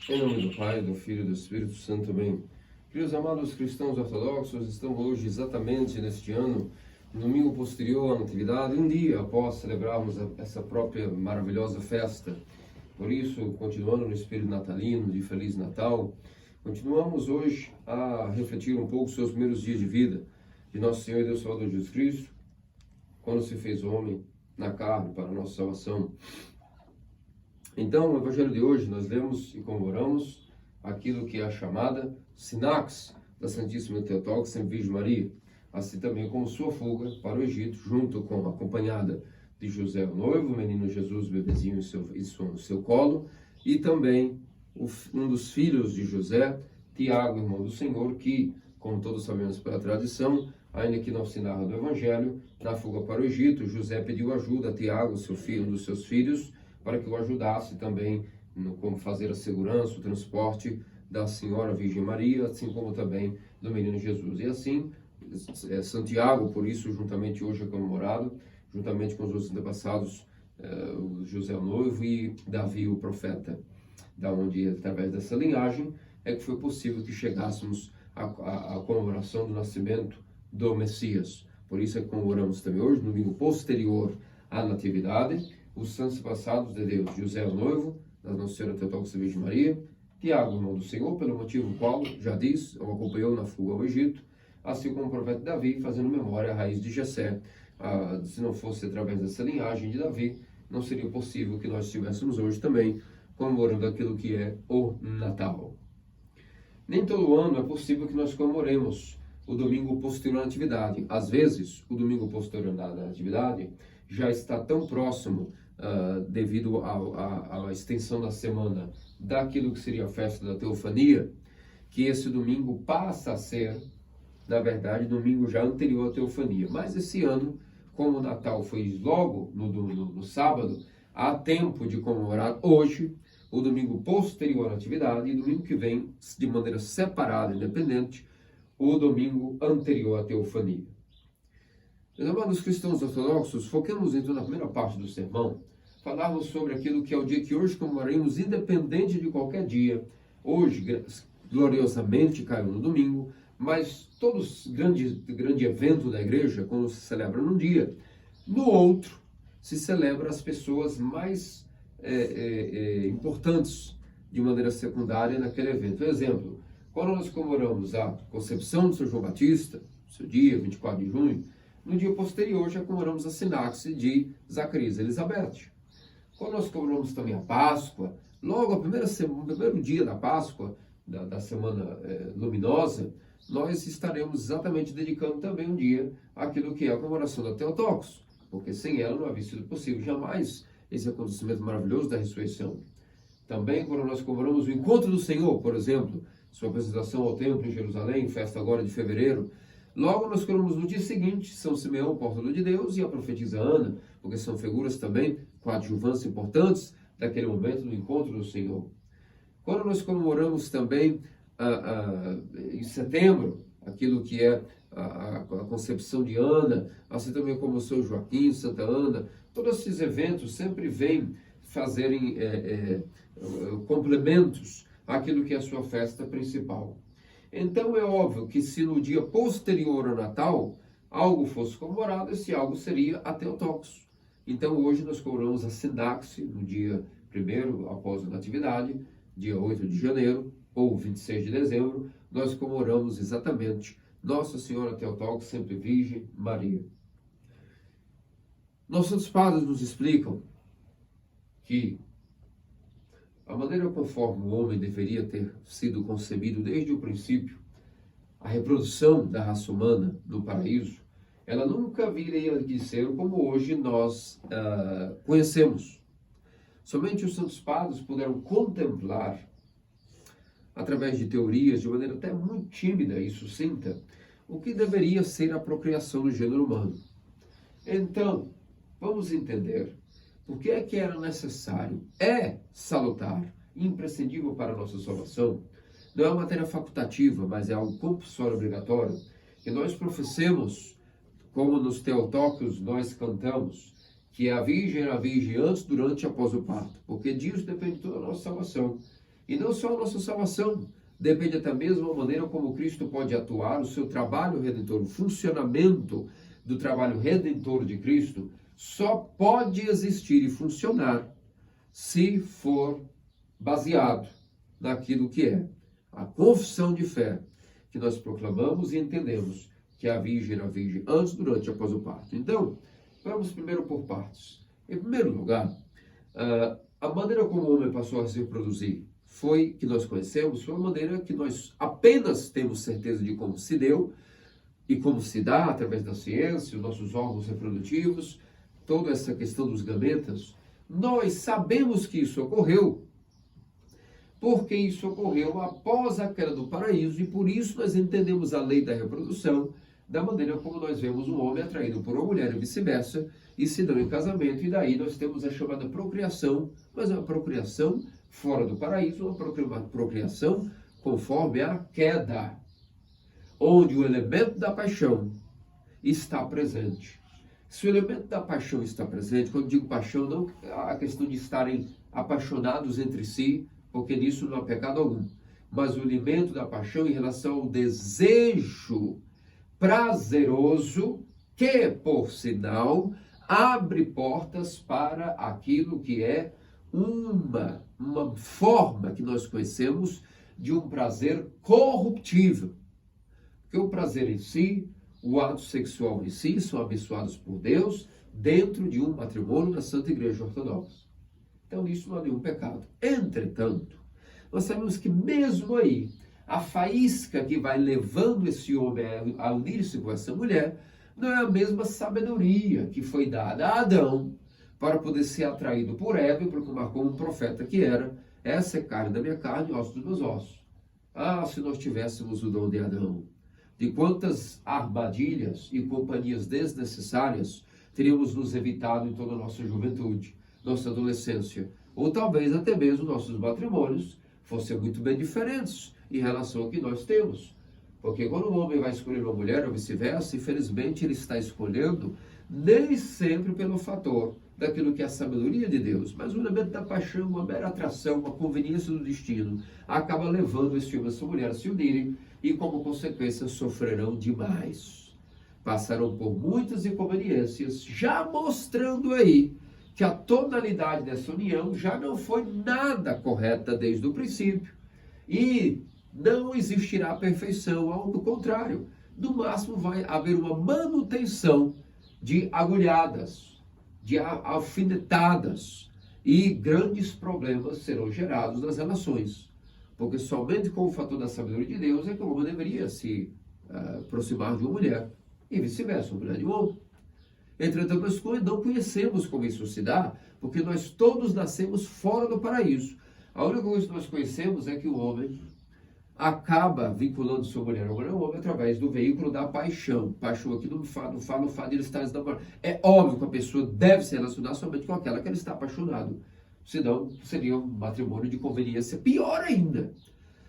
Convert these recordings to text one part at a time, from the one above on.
Em nome do Pai, do Filho e do Espírito Santo, amém. Queridos amados cristãos ortodoxos, estamos hoje exatamente neste ano, no domingo posterior à Natividade, um dia após celebrarmos essa própria maravilhosa festa. Por isso, continuando no espírito natalino, de Feliz Natal, continuamos hoje a refletir um pouco sobre os primeiros dias de vida de nosso Senhor e Deus Salvador Jesus Cristo, quando se fez homem na carne para a nossa salvação. Então, no Evangelho de hoje, nós lemos e comemoramos aquilo que é a chamada Sinax da Santíssima Teotocos Sempre Virgem Maria, assim também como sua fuga para o Egito, acompanhada de José o noivo, o menino Jesus, bebezinho em seu colo, e também um dos filhos de José, Tiago, irmão do Senhor, que, como todos sabemos pela tradição, ainda que não se narra no Evangelho, na fuga para o Egito, José pediu ajuda a Tiago, seu filho, um dos seus filhos, para que o ajudasse também no como fazer a segurança, o transporte da Senhora Virgem Maria, assim como também do menino Jesus. E assim, Santiago, por isso, juntamente hoje é comemorado, juntamente com os outros antepassados, José o noivo e Davi o profeta, da onde, através dessa linhagem, é que foi possível que chegássemos à comemoração do nascimento do Messias. Por isso é que comemoramos também hoje, no domingo posterior à Natividade, os santos passados de Deus, José o noivo, da Nossa Senhora Teotocos Virgem Maria, Tiago, irmão do Senhor, pelo motivo qual, já diz, o acompanhou na fuga ao Egito, assim como o profeta Davi, fazendo memória à raiz de Jessé. Se não fosse através dessa linhagem de Davi, não seria possível que nós estivéssemos hoje também comemorando aquilo que é o Natal. Nem todo ano é possível que nós comemoremos o domingo posterior à Natividade. Às vezes, o domingo posterior à Natividade já está tão próximo, devido à extensão da semana, daquilo que seria a festa da Teofania, que esse domingo passa a ser, na verdade, domingo já anterior à Teofania. Mas esse ano, como o Natal foi logo no sábado, há tempo de comemorar hoje o domingo posterior à Natividade e domingo que vem, de maneira separada, independente, o domingo anterior à Teofania. Meus amados cristãos ortodoxos, foquemos então na primeira parte do sermão, falarmos sobre aquilo que é o dia que hoje comemoraremos, independente de qualquer dia. Hoje, gloriosamente, caiu no domingo, mas todos grande evento da igreja, quando se celebra num dia, no outro se celebra as pessoas mais importantes de maneira secundária naquele evento. Por exemplo, quando nós comemoramos a concepção de São João Batista, seu dia, 24 de junho, no dia posterior já comemoramos a sinaxe de Zacarias e Elizabeth. Quando nós comemoramos também a Páscoa, logo no primeiro dia da Páscoa, da semana luminosa, nós estaremos exatamente dedicando também um dia àquilo que é a comemoração da Teotocos, porque sem ela não havia sido possível jamais esse acontecimento maravilhoso da ressurreição. Também quando nós comemoramos o encontro do Senhor, por exemplo, sua apresentação ao templo em Jerusalém, festa agora de fevereiro, logo nós comemoramos no dia seguinte São Simeão, portador de Deus, e a profetisa Ana, porque são figuras também coadjuvantes importantes daquele momento do encontro do Senhor. Quando nós comemoramos também em setembro, aquilo que é a concepção de Ana, assim também como São Joaquim, Santa Ana, todos esses eventos sempre vêm fazerem complementos àquilo que é a sua festa principal. Então é óbvio que se no dia posterior ao Natal algo fosse comemorado, esse algo seria a Teotocos. Então hoje nós comemoramos a Sinaxe, no dia 1º após a Natividade, dia 8 de janeiro ou 26 de dezembro, nós comemoramos exatamente Nossa Senhora Teotocos Sempre Virgem Maria. Nossos santos padres nos explicam que a maneira conforme o homem deveria ter sido concebido desde o princípio, a reprodução da raça humana no paraíso, ela nunca viria de ser como hoje nós conhecemos. Somente os santos padres puderam contemplar, através de teorias, de maneira até muito tímida e sucinta, o que deveria ser a procriação do gênero humano. Então, vamos entender por que é que era necessário, salutar, imprescindível para a nossa salvação. Não é uma matéria facultativa, mas é algo compulsório, obrigatório, que nós professemos, como nos Teotocos nós cantamos, que a Virgem era virgem antes, durante e após o parto, porque disso depende toda a nossa salvação. E não só a nossa salvação, depende até mesmo da maneira como Cristo pode atuar, o seu trabalho redentor, o funcionamento do trabalho redentor de Cristo, só pode existir e funcionar se for baseado naquilo que é a confissão de fé que nós proclamamos e entendemos que a virgem era virgem antes, durante e após o parto. Então, vamos primeiro por partes. Em primeiro lugar, a maneira como o homem passou a se reproduzir que nós conhecemos, foi uma maneira que nós apenas temos certeza de como se deu e como se dá através da ciência, os nossos órgãos reprodutivos, toda essa questão dos gametas. Nós sabemos que isso ocorreu, porque isso ocorreu após a queda do paraíso, e por isso nós entendemos a lei da reprodução da maneira como nós vemos um homem atraído por uma mulher e vice-versa, e se dão em casamento, e daí nós temos a chamada procriação, mas é uma procriação fora do paraíso, uma procriação conforme a queda, onde o elemento da paixão está presente. Se o elemento da paixão está presente, quando digo paixão, não a questão de estarem apaixonados entre si, porque nisso não há pecado algum, mas o elemento da paixão em relação ao desejo prazeroso, que, por sinal, abre portas para aquilo que é uma forma que nós conhecemos de um prazer corruptível. Porque o prazer em si, o ato sexual em si, são abençoados por Deus dentro de um matrimônio da Santa Igreja Ortodoxa. Então, nisso não há nenhum pecado. Entretanto, nós sabemos que mesmo aí, a faísca que vai levando esse homem a unir-se com essa mulher, não é a mesma sabedoria que foi dada a Adão para poder ser atraído por Eva e proclamar como um profeta que era: essa é carne da minha carne e ossos dos meus ossos. Ah, se nós tivéssemos o dom de Adão, de quantas armadilhas e companhias desnecessárias teríamos nos evitado em toda a nossa juventude, nossa adolescência, ou talvez até mesmo nossos matrimônios fossem muito bem diferentes em relação ao que nós temos. Porque quando um homem vai escolher uma mulher ou vice-versa, infelizmente ele está escolhendo nem sempre pelo fator daquilo que é a sabedoria de Deus, mas o elemento da paixão, uma mera atração, uma conveniência do destino, acaba levando esse homem e essa mulher a se unirem e, como consequência, sofrerão demais. Passarão por muitas inconveniências, já mostrando aí que a tonalidade dessa união já não foi nada correta desde o princípio. E não existirá perfeição, ao contrário, no máximo vai haver uma manutenção de agulhadas, de alfinetadas, e grandes problemas serão gerados nas relações, porque somente com o fator da sabedoria de Deus é que o homem deveria se aproximar de uma mulher, e vice-versa, uma mulher de um homem. Entretanto, nós não conhecemos como isso se dá, porque nós todos nascemos fora do paraíso. A única coisa que nós conhecemos é que o homem acaba vinculando sua mulher ao homem através do veículo da paixão. Paixão aqui não fala o fato de ele estar namorando. É óbvio que a pessoa deve se relacionar somente com aquela que ele está apaixonado. Senão seria um matrimônio de conveniência pior ainda.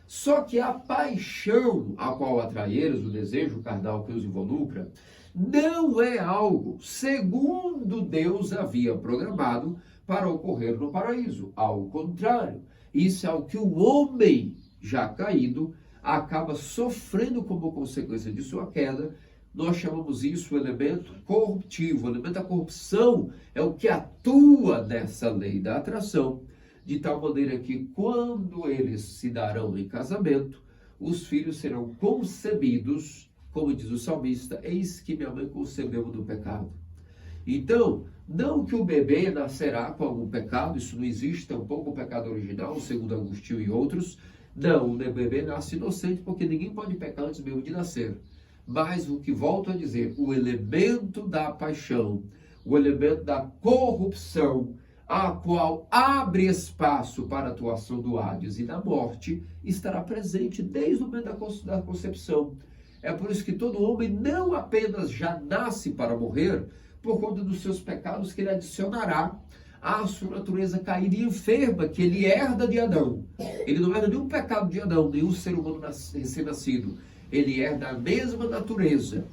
Só que a paixão a qual atrai eles, o desejo carnal que os involucra, não é algo segundo Deus havia programado para ocorrer no paraíso. Ao contrário, isso é algo que o homem já caído acaba sofrendo como consequência de sua queda. Nós chamamos isso o elemento corruptivo. O elemento da corrupção é o que atua nessa lei da atração, de tal maneira que quando eles se darão em casamento, os filhos serão concebidos, como diz o salmista: eis que minha mãe concebeu no pecado. Então, não que o bebê nascerá com algum pecado, isso não existe, tampouco o pecado original, segundo Agostinho e outros. Não, o bebê nasce inocente, porque ninguém pode pecar antes mesmo de nascer. Mas o que volto a dizer, o elemento da paixão, o elemento da corrupção, a qual abre espaço para a atuação do Hades e da morte, estará presente desde o momento da concepção. É por isso que todo homem não apenas já nasce para morrer, por conta dos seus pecados que ele adicionará à sua natureza caída e enferma, que ele herda de Adão. Ele não herda nenhum pecado de Adão, nenhum ser humano recém-nascido. Ele herda a mesma natureza,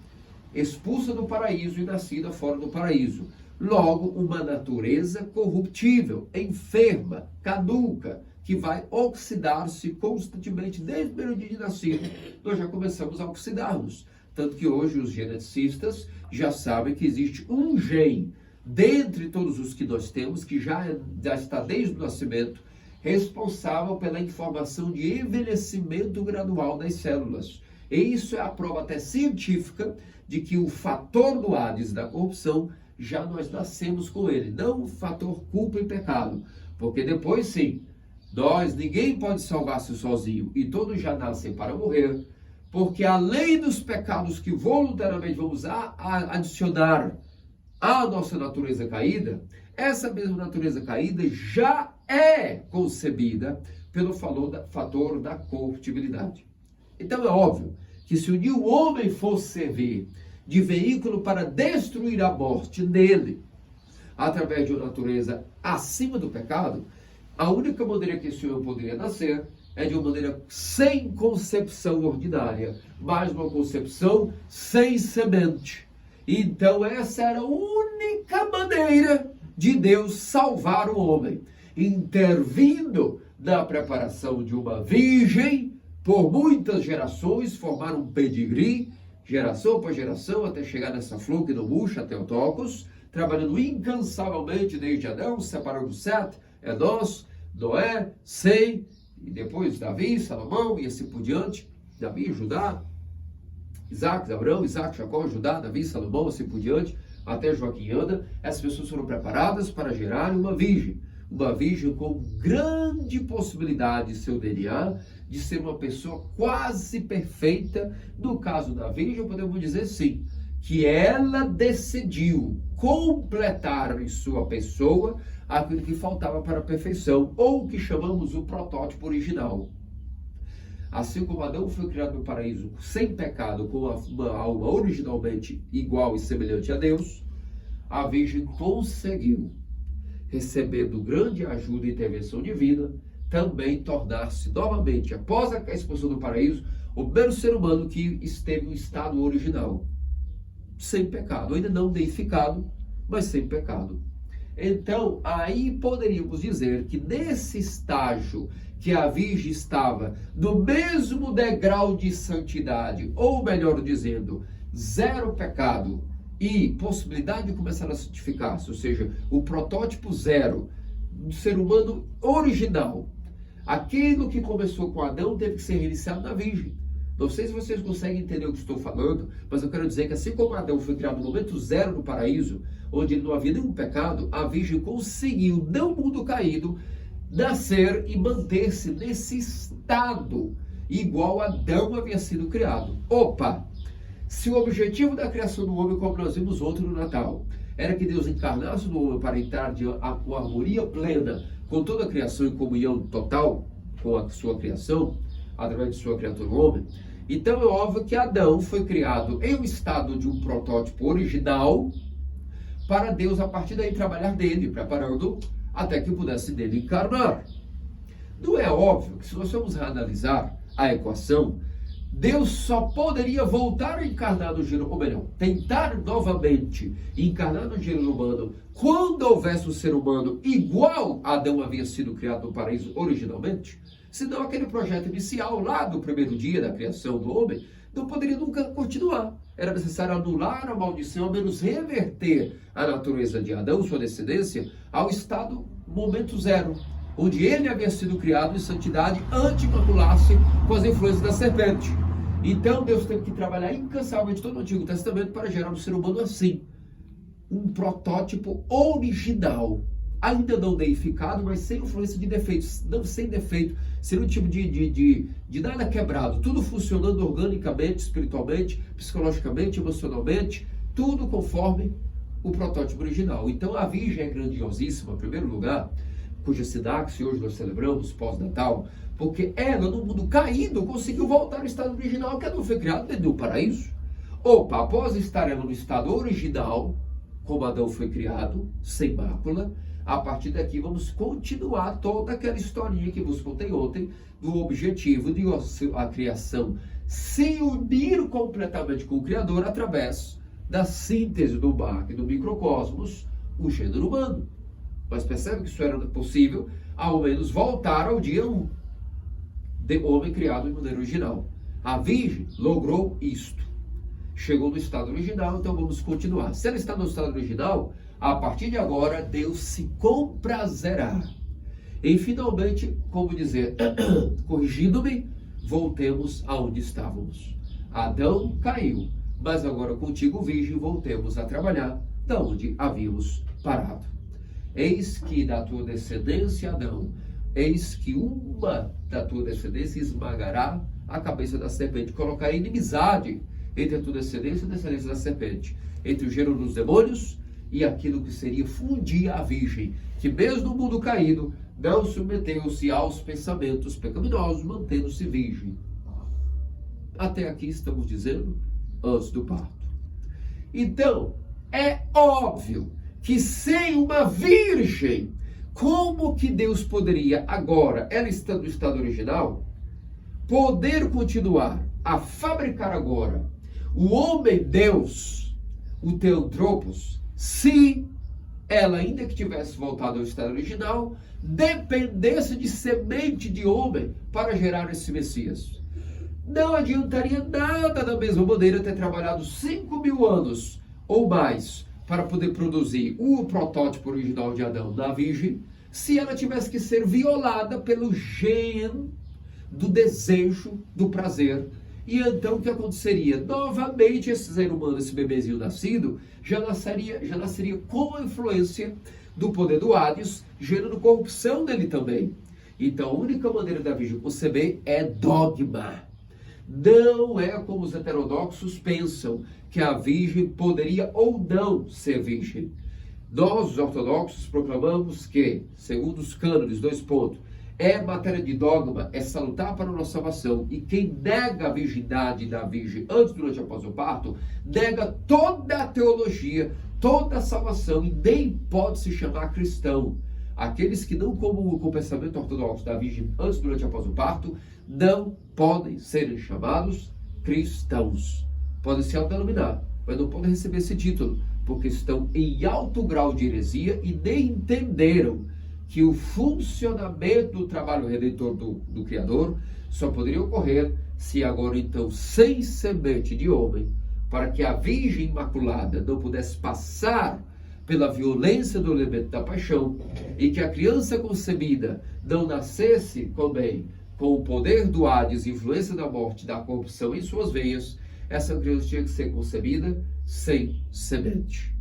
expulsa do paraíso e nascida fora do paraíso. Logo, uma natureza corruptível, enferma, caduca, que vai oxidar-se constantemente desde o primeiro dia de nascido. Nós já começamos a oxidar-nos. Tanto que hoje os geneticistas já sabem que existe um gene, dentre todos os que nós temos, que já está desde o nascimento, responsável pela informação de envelhecimento gradual das células. E isso é a prova até científica de que o fator do Hades da corrupção, já nós nascemos com ele, não o fator culpa e pecado. Porque depois sim, ninguém pode salvar-se sozinho, e todos já nascem para morrer, porque além dos pecados que voluntariamente vamos adicionar à nossa natureza caída, essa mesma natureza caída já é concebida pelo fator da corruptibilidade. Então é óbvio que se o homem fosse servir de veículo para destruir a morte nele, através de uma natureza acima do pecado, a única maneira que esse homem poderia nascer é de uma maneira sem concepção ordinária, mas uma concepção sem semente. Então essa era a única maneira de Deus salvar o homem, intervindo na preparação de uma virgem, por muitas gerações, formar um pedigree, geração após geração, até chegar nessa flor que não murcha, Theotokos, trabalhando incansavelmente desde Adão, separando Sete, Enós, Noé, Sem, e depois Davi, Salomão, e assim por diante, Davi, Judá, Isaac, Abraão, Isaac, Jacó, Judá, Davi, Salomão, assim por diante, até Joaquim e Ana. Essas pessoas foram preparadas para gerar uma virgem com grande possibilidade, seu DNA, de ser uma pessoa quase perfeita. No caso da virgem, podemos dizer sim, que ela decidiu completar em sua pessoa aquilo que faltava para a perfeição, ou o que chamamos o protótipo original. Assim como Adão foi criado no paraíso sem pecado, com uma alma originalmente igual e semelhante a Deus, a Virgem conseguiu, recebendo grande ajuda e intervenção divina, também tornar-se novamente, após a expulsão do paraíso, o primeiro ser humano que esteve no estado original, sem pecado, ainda não deificado, mas sem pecado. Então, aí poderíamos dizer que nesse estágio que a Virgem estava, no mesmo degrau de santidade, ou melhor dizendo, zero pecado e possibilidade de começar a santificar-se, ou seja, o protótipo zero do ser humano original. Aquilo que começou com Adão teve que ser reiniciado na Virgem. Não sei se vocês conseguem entender o que estou falando, mas eu quero dizer que assim como Adão foi criado no momento zero no paraíso, onde não havia nenhum pecado, a Virgem conseguiu, no mundo caído, nascer e manter-se nesse estado, igual Adão havia sido criado. Opa! Se o objetivo da criação do homem, como nós vimos ontem no Natal, era que Deus encarnasse no homem para entrar com harmonia plena com toda a criação em comunhão total com a sua criação, através de sua criatura homem, então é óbvio que Adão foi criado em um estado de um protótipo original, para Deus a partir daí trabalhar dele, preparando até que pudesse dele encarnar. Não é óbvio que se nós formos analisar a equação, Deus só poderia voltar a encarnar no gênero, ou melhor, tentar novamente encarnar no gênero humano quando houvesse um ser humano igual a Adão havia sido criado no paraíso originalmente, senão aquele projeto inicial lá do primeiro dia da criação do homem não poderia nunca continuar. Era necessário anular a maldição, ao menos reverter a natureza de Adão, sua descendência, ao estado momento zero, onde ele havia sido criado em santidade antes de macular-se com as influências da serpente. Então Deus teve que trabalhar incansavelmente todo o Antigo Testamento para gerar um ser humano assim, um protótipo original, ainda não deificado, mas sem influência de defeitos, não sem defeito, sem um tipo de nada quebrado, tudo funcionando organicamente, espiritualmente, psicologicamente, emocionalmente, tudo conforme o protótipo original. Então a Virgem é grandiosíssima, em primeiro lugar, cuja Sinaxe hoje nós celebramos pós-natal, porque ela, no mundo caído, conseguiu voltar ao estado original, que não foi criado dentro do paraíso. Opa, após estar ela no estado original, como Adão foi criado, sem mácula, a partir daqui vamos continuar toda aquela historinha que vos contei ontem, do objetivo de a criação se unir completamente com o Criador através da síntese do barco e do microcosmos, o gênero humano. Mas percebe que isso era possível, ao menos voltar ao dia 1, de homem criado de maneira original. A Virgem logrou isto. Chegou no estado original, então vamos continuar. Se ela está no estado original, a partir de agora, Deus se comprazerá. E finalmente, como dizer, corrigindo-me, voltemos aonde estávamos. Adão caiu, mas agora contigo, Virgem, voltemos a trabalhar da onde havíamos parado. Eis que da tua descendência, Adão, eis que uma da tua descendência esmagará a cabeça da serpente. Colocará inimizade entre a tua descendência e a descendência da serpente, entre o gênero dos demônios e aquilo que seria fundir a Virgem, que mesmo no mundo caído, não submeteu-se aos pensamentos pecaminosos, mantendo-se virgem. Até aqui estamos dizendo antes do parto. Então, é óbvio que sem uma virgem, como que Deus poderia agora, ela estando no estado original, poder continuar a fabricar agora o homem-deus, o Theotropos, se ela, ainda que tivesse voltado ao estado original, dependesse de semente de homem para gerar esse Messias? Não adiantaria nada, da mesma maneira, ter trabalhado 5.000 anos ou mais para poder produzir o protótipo original de Adão da Virgem, se ela tivesse que ser violada pelo gene do desejo, do prazer. E então o que aconteceria? Novamente esse ser humano, esse bebezinho nascido, já nasceria com a influência do poder do Hades, gerando corrupção dele também. Então a única maneira da Virgem conceber é dogma. Não é como os heterodoxos pensam, que a Virgem poderia ou não ser virgem. Nós, os ortodoxos, proclamamos que, segundo os cânones, 2 pontos, é matéria de dogma, é salutar para a nossa salvação. E quem nega a virgindade da Virgem antes, durante e após o parto, nega toda a teologia, toda a salvação, e nem pode se chamar cristão. Aqueles que não comungam com o pensamento ortodoxo da Virgem antes, durante e após o parto, não podem ser chamados cristãos. Podem se autodenominar, mas não podem receber esse título, porque estão em alto grau de heresia e nem entenderam que o funcionamento do trabalho redentor do Criador só poderia ocorrer se agora então, sem semente de homem, para que a Virgem Imaculada não pudesse passar pela violência do elemento da paixão, e que a criança concebida não nascesse também com o poder do Hades, influência da morte, da corrupção em suas veias, essa criança tinha que ser concebida sem semente.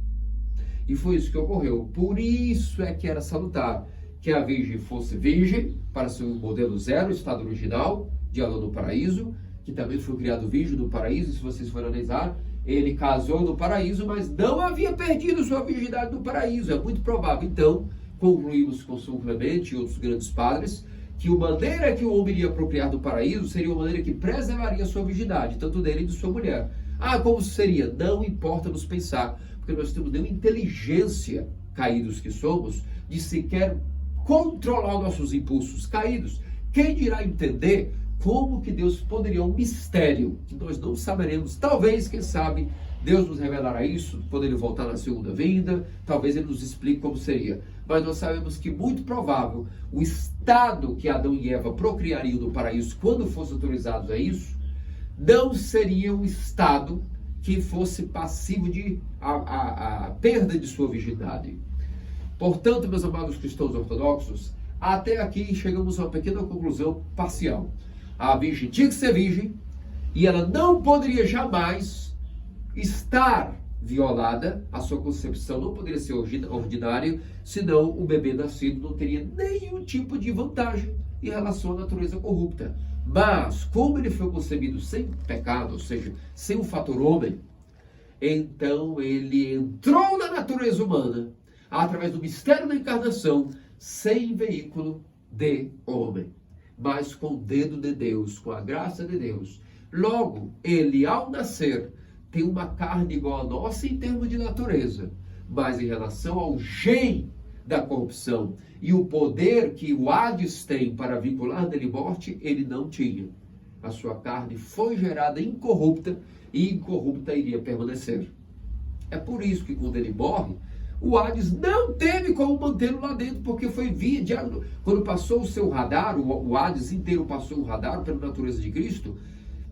E foi isso que ocorreu. Por isso é que era salutar que a Virgem fosse virgem, para ser o modelo 0, estado original, de Adão no paraíso, que também foi criado virgem no paraíso. Se vocês forem analisar, ele casou no paraíso, mas não havia perdido sua virgindade no paraíso. É muito provável. Então, concluímos com São Clemente e outros grandes padres, que a maneira que o homem iria procriar do paraíso seria uma maneira que preservaria sua virgindade, tanto dele e de sua mulher. Ah, como seria? Não importa nos pensar, porque nós temos nenhuma inteligência, caídos que somos, de sequer controlar os nossos impulsos caídos. Quem dirá entender como que Deus poderia, um mistério que nós não saberemos, talvez, quem sabe, Deus nos revelará isso, quando ele voltar na segunda vinda, talvez ele nos explique como seria. Mas nós sabemos que muito provável o estado que Adão e Eva procriariam no paraíso, quando fossem autorizados a isso, não seria um estado que fosse passivo de a perda de sua virgindade. Portanto, meus amados cristãos ortodoxos, até aqui chegamos a uma pequena conclusão parcial. A Virgem tinha que ser virgem e ela não poderia jamais estar violada, a sua concepção não poderia ser ordinária, senão o bebê nascido não teria nenhum tipo de vantagem em relação à natureza corrupta. Mas, como ele foi concebido sem pecado, ou seja, sem o fator homem, então ele entrou na natureza humana, através do mistério da encarnação, sem veículo de homem, mas com o dedo de Deus, com a graça de Deus. Logo, ele, ao nascer, tem uma carne igual a nossa em termos de natureza, mas em relação ao gene da corrupção e o poder que o Hades tem para vincular nele morte, ele não tinha. A sua carne foi gerada incorrupta e incorrupta iria permanecer. É por isso que quando ele morre, o Hades não teve como mantê-lo lá dentro, porque foi quando passou o seu radar, o Hades inteiro passou o radar pela natureza de Cristo,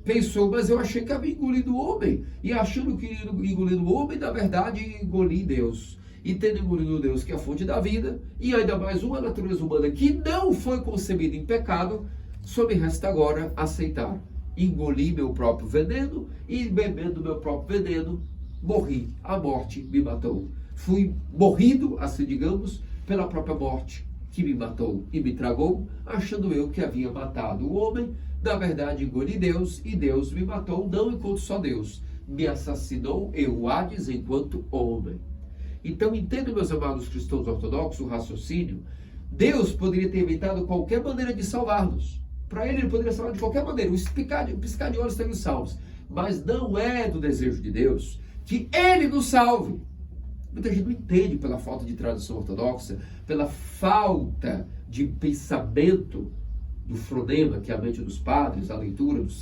pensou, mas eu achei que havia engolido o homem, e achando que engolido o homem, na verdade, engoli Deus. E tendo engolido Deus, que é a fonte da vida, e ainda mais uma natureza humana que não foi concebida em pecado, só me resta agora aceitar. Engoli meu próprio veneno, e bebendo meu próprio veneno, morri. A morte me matou. Fui morrido, assim digamos, pela própria morte que me matou e me tragou, achando eu que havia matado o homem. Na verdade, engoli Deus, e Deus me matou, não enquanto só Deus. Me assassinou, eu, Hades, enquanto homem. Então, entendo, meus amados cristãos ortodoxos, o raciocínio. Deus poderia ter inventado qualquer maneira de salvar-nos. Para ele poderia salvar de qualquer maneira. O piscar de olhos tem os salvos. Mas não é do desejo de Deus que ele nos salve. Muita gente não entende pela falta de tradição ortodoxa, pela falta de pensamento do fronema, que é a mente dos padres, a leitura dos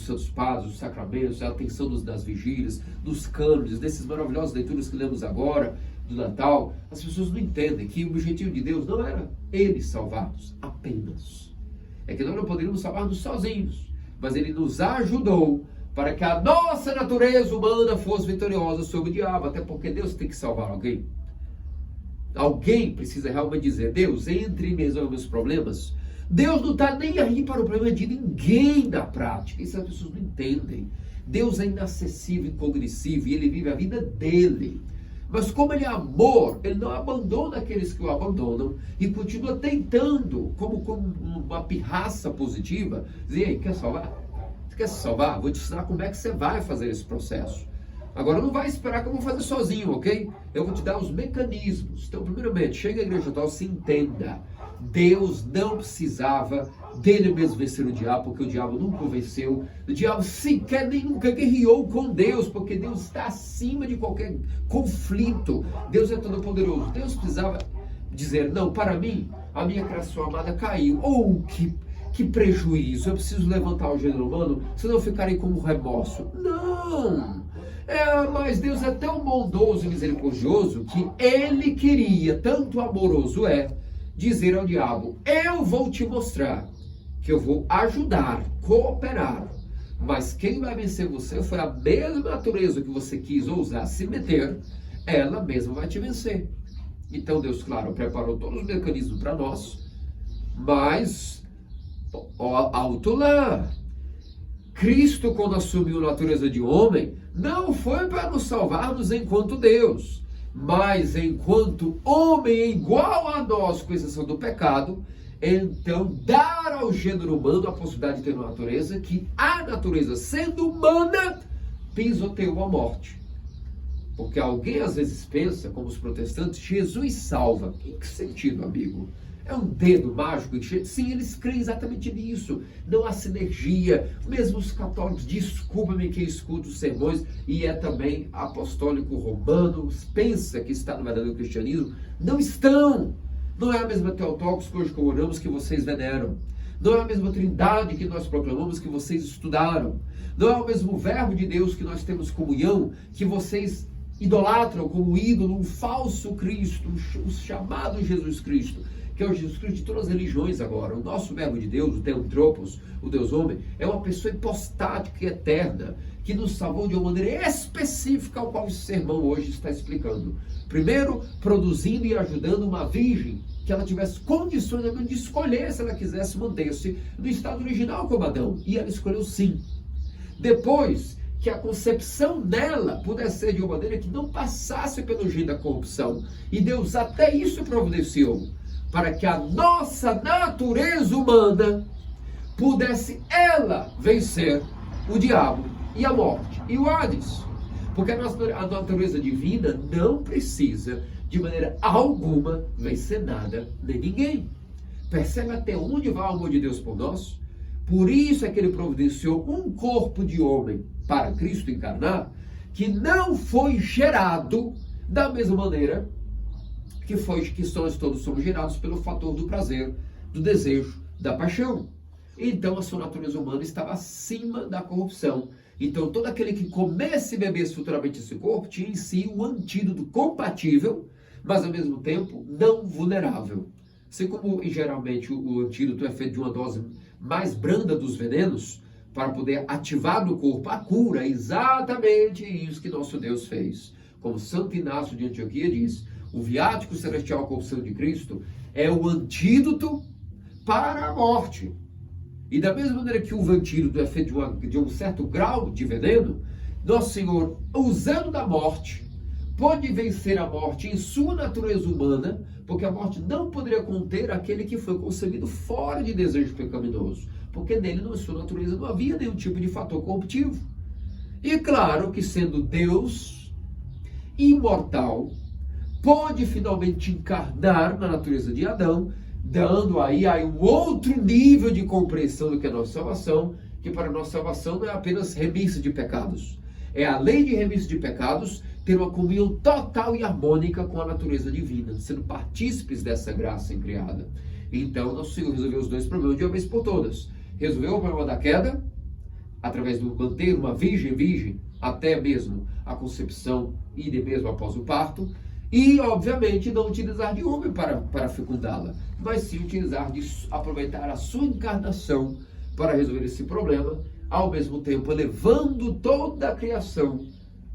santos padres, dos sacramentos, a atenção das vigílias, dos cânones, desses maravilhosos leituras que lemos agora, do Natal. As pessoas não entendem que o objetivo de Deus não era ele salvar-nos apenas. É que nós não poderíamos salvar-nos sozinhos, mas ele nos ajudou para que a nossa natureza humana fosse vitoriosa sobre o diabo, até porque Deus tem que salvar alguém. Alguém precisa realmente dizer, Deus, entre e resolve meus problemas. Deus não está nem aí para o problema de ninguém na prática. Isso as pessoas não entendem. Deus é inacessível, incognoscível, e ele vive a vida dele. Mas como ele é amor, ele não abandona aqueles que o abandonam e continua tentando, como uma pirraça positiva, dizer, ei, quer salvar? Você quer se salvar? Vou te ensinar como é que você vai fazer esse processo. Agora não vai esperar que eu vou fazer sozinho, ok? Eu vou te dar os mecanismos. Então, primeiramente, chega à igreja atual, se entenda. Deus não precisava dele mesmo vencer o diabo, porque o diabo nunca o venceu. O diabo sequer nem nunca guerreou com Deus, porque Deus está acima de qualquer conflito. Deus é todo poderoso. Deus precisava dizer, não, para mim, a minha criação amada caiu. Que prejuízo, eu preciso levantar o gênero humano, senão eu ficarei com remorso. Não! Mas Deus é tão bondoso e misericordioso que ele queria, tanto amoroso dizer ao diabo, eu vou te mostrar que eu vou ajudar, cooperar, mas quem vai vencer você foi a mesma natureza que você quis ousar se meter, ela mesma vai te vencer. Então Deus, claro, preparou todos os mecanismos para nós, mas alto lá. Cristo, quando assumiu a natureza de homem, não foi para nos salvar-nos enquanto Deus, mas enquanto homem igual a nós, com exceção do pecado, então dar ao gênero humano a possibilidade de ter uma natureza que a natureza, sendo humana, pisoteou a morte. Porque alguém às vezes pensa, como os protestantes, Jesus salva. Em que sentido, amigo? É um dedo mágico? Sim, eles creem exatamente nisso. Não há sinergia. Mesmo os católicos, desculpa-me quem escuta os sermões e é também apostólico romano, pensa que está no verdadeiro cristianismo. Não estão. Não é a mesma Teotocos que hoje comemoramos que vocês veneram. Não é a mesma trindade que nós proclamamos que vocês estudaram. Não é o mesmo verbo de Deus que nós temos comunhão, que vocês idolatram como ídolo, um falso Cristo, o chamado Jesus Cristo, que é o Jesus Cristo de todas as religiões agora. O nosso verbo de Deus, o Theotropos, o Deus homem, é uma pessoa hipostática e eterna, que nos salvou de uma maneira específica, ao qual esse sermão hoje está explicando. Primeiro, produzindo e ajudando uma virgem, que ela tivesse condições de escolher se ela quisesse manter-se no estado original como Adão, e ela escolheu sim. Depois, que a concepção nela pudesse ser de uma maneira que não passasse pelo jeito da corrupção, e Deus até isso providenciou, para que a nossa natureza humana pudesse ela vencer o diabo e a morte e o Hades. Porque a natureza divina não precisa de maneira alguma vencer nada nem ninguém. Percebe até onde vai o amor de Deus por nós? Por isso é que ele providenciou um corpo de homem para Cristo encarnar, que não foi gerado da mesma maneira que nós todos somos gerados pelo fator do prazer, do desejo, da paixão. Então a sua natureza humana estava acima da corrupção. Então todo aquele que comesse e bebesse futuramente esse corpo tinha em si um antídoto compatível mas ao mesmo tempo não vulnerável. Assim como geralmente o antídoto é feito de uma dose mais branda dos venenos, para poder ativar no corpo a cura, é exatamente isso que nosso Deus fez. Como Santo Inácio de Antioquia diz, o viático celestial corpo santo de Cristo é o antídoto para a morte. E da mesma maneira que o antídoto é feito de um certo grau de veneno, nosso Senhor, usando da morte, pode vencer a morte em sua natureza humana, porque a morte não poderia conter aquele que foi concebido fora de desejo pecaminoso, porque nele, na sua natureza, não havia nenhum tipo de fator corruptivo. E claro que, sendo Deus imortal, pode finalmente encarnar na natureza de Adão, dando aí um outro nível de compreensão do que é a nossa salvação, que para a nossa salvação não é apenas remissa de pecados. É, além de remissa de pecados, ter uma comunhão total e harmônica com a natureza divina, sendo partícipes dessa graça criada. Então, nosso Senhor resolveu os dois problemas de uma vez por todas. Resolveu o problema da queda, através do manter uma virgem, até mesmo a concepção e de mesmo após o parto, e, obviamente, não utilizar de homem para fecundá-la, mas sim utilizar de aproveitar a sua encarnação para resolver esse problema, ao mesmo tempo elevando toda a criação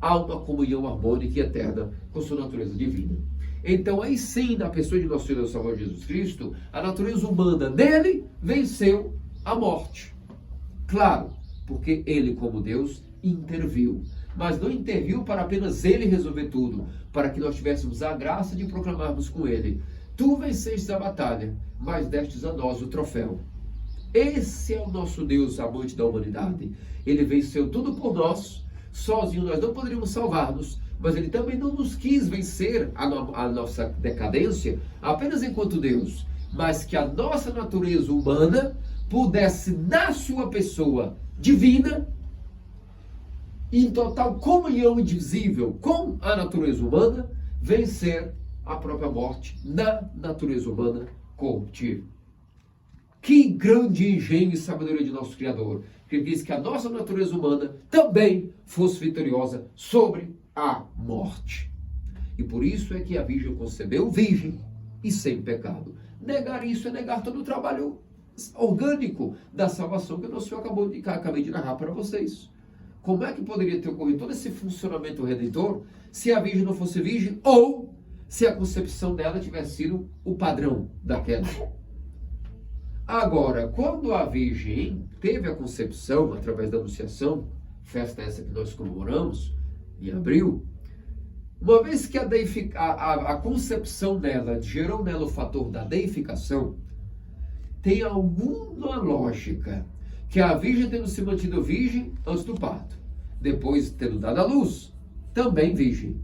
a uma comunhão harmônica e eterna com sua natureza divina. Então, aí sim, na pessoa de nosso Senhor e Salvador Jesus Cristo, a natureza humana dele venceu a morte. Claro, porque ele, como Deus, interviu. Mas não interviu para apenas ele resolver tudo, para que nós tivéssemos a graça de proclamarmos com ele: tu venceste a batalha, mas destes a nós o troféu. Esse é o nosso Deus, amante da humanidade. Ele venceu tudo por nós. Sozinho nós não poderíamos salvar-nos, mas ele também não nos quis vencer a nossa decadência apenas enquanto Deus, mas que a nossa natureza humana pudesse, na sua pessoa divina, em total comunhão indivisível com a natureza humana, vencer a própria morte na natureza humana corruptível. Que grande engenho e sabedoria de nosso Criador, que ele diz que a nossa natureza humana também fosse vitoriosa sobre a morte. E por isso é que a Virgem concebeu virgem e sem pecado. Negar isso é negar todo o trabalho orgânico da salvação que o nosso Senhor acabei de narrar para vocês. Como é que poderia ter ocorrido todo esse funcionamento redentor se a Virgem não fosse virgem ou se a concepção dela tivesse sido o padrão da queda? Agora, quando a Virgem teve a concepção através da Anunciação, festa essa que nós comemoramos em abril, uma vez que a concepção dela gerou nela o fator da deificação, tem alguma lógica que a Virgem tendo se mantido virgem antes do parto, depois tendo dado à luz, também virgem.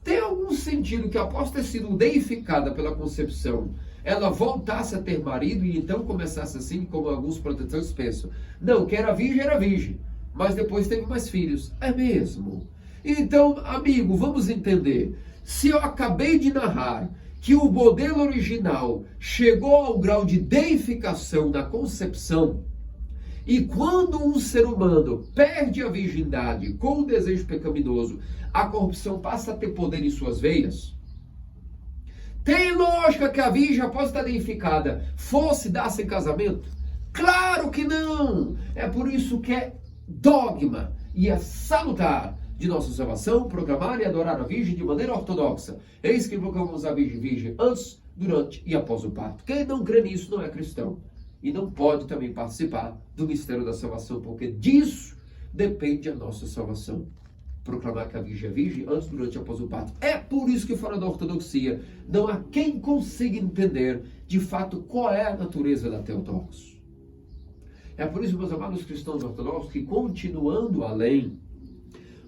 Tem algum sentido que após ter sido deificada pela concepção, ela voltasse a ter marido e então começasse assim, como alguns protestantes pensam? Não, que era virgem, mas depois teve mais filhos. É mesmo? Então, amigo, vamos entender. Se eu acabei de narrar que o modelo original chegou ao grau de deificação na concepção, e quando um ser humano perde a virgindade com o desejo pecaminoso, a corrupção passa a ter poder em suas veias, tem lógica que a virgem, após estar deificada, fosse dar-se em casamento? Claro que não! É por isso que é dogma e é salutar de nossa salvação proclamar e adorar a Virgem de maneira ortodoxa. Eis que proclamamos a Virgem antes, durante e após o parto. Quem não crê nisso não é cristão. E não pode também participar do mistério da salvação, porque disso depende a nossa salvação. Proclamar que a Virgem é virgem antes, durante e após o parto. É por isso que fora da ortodoxia não há quem consiga entender de fato qual é a natureza da Theotokos. É por isso, meus amados cristãos ortodoxos, que continuando além,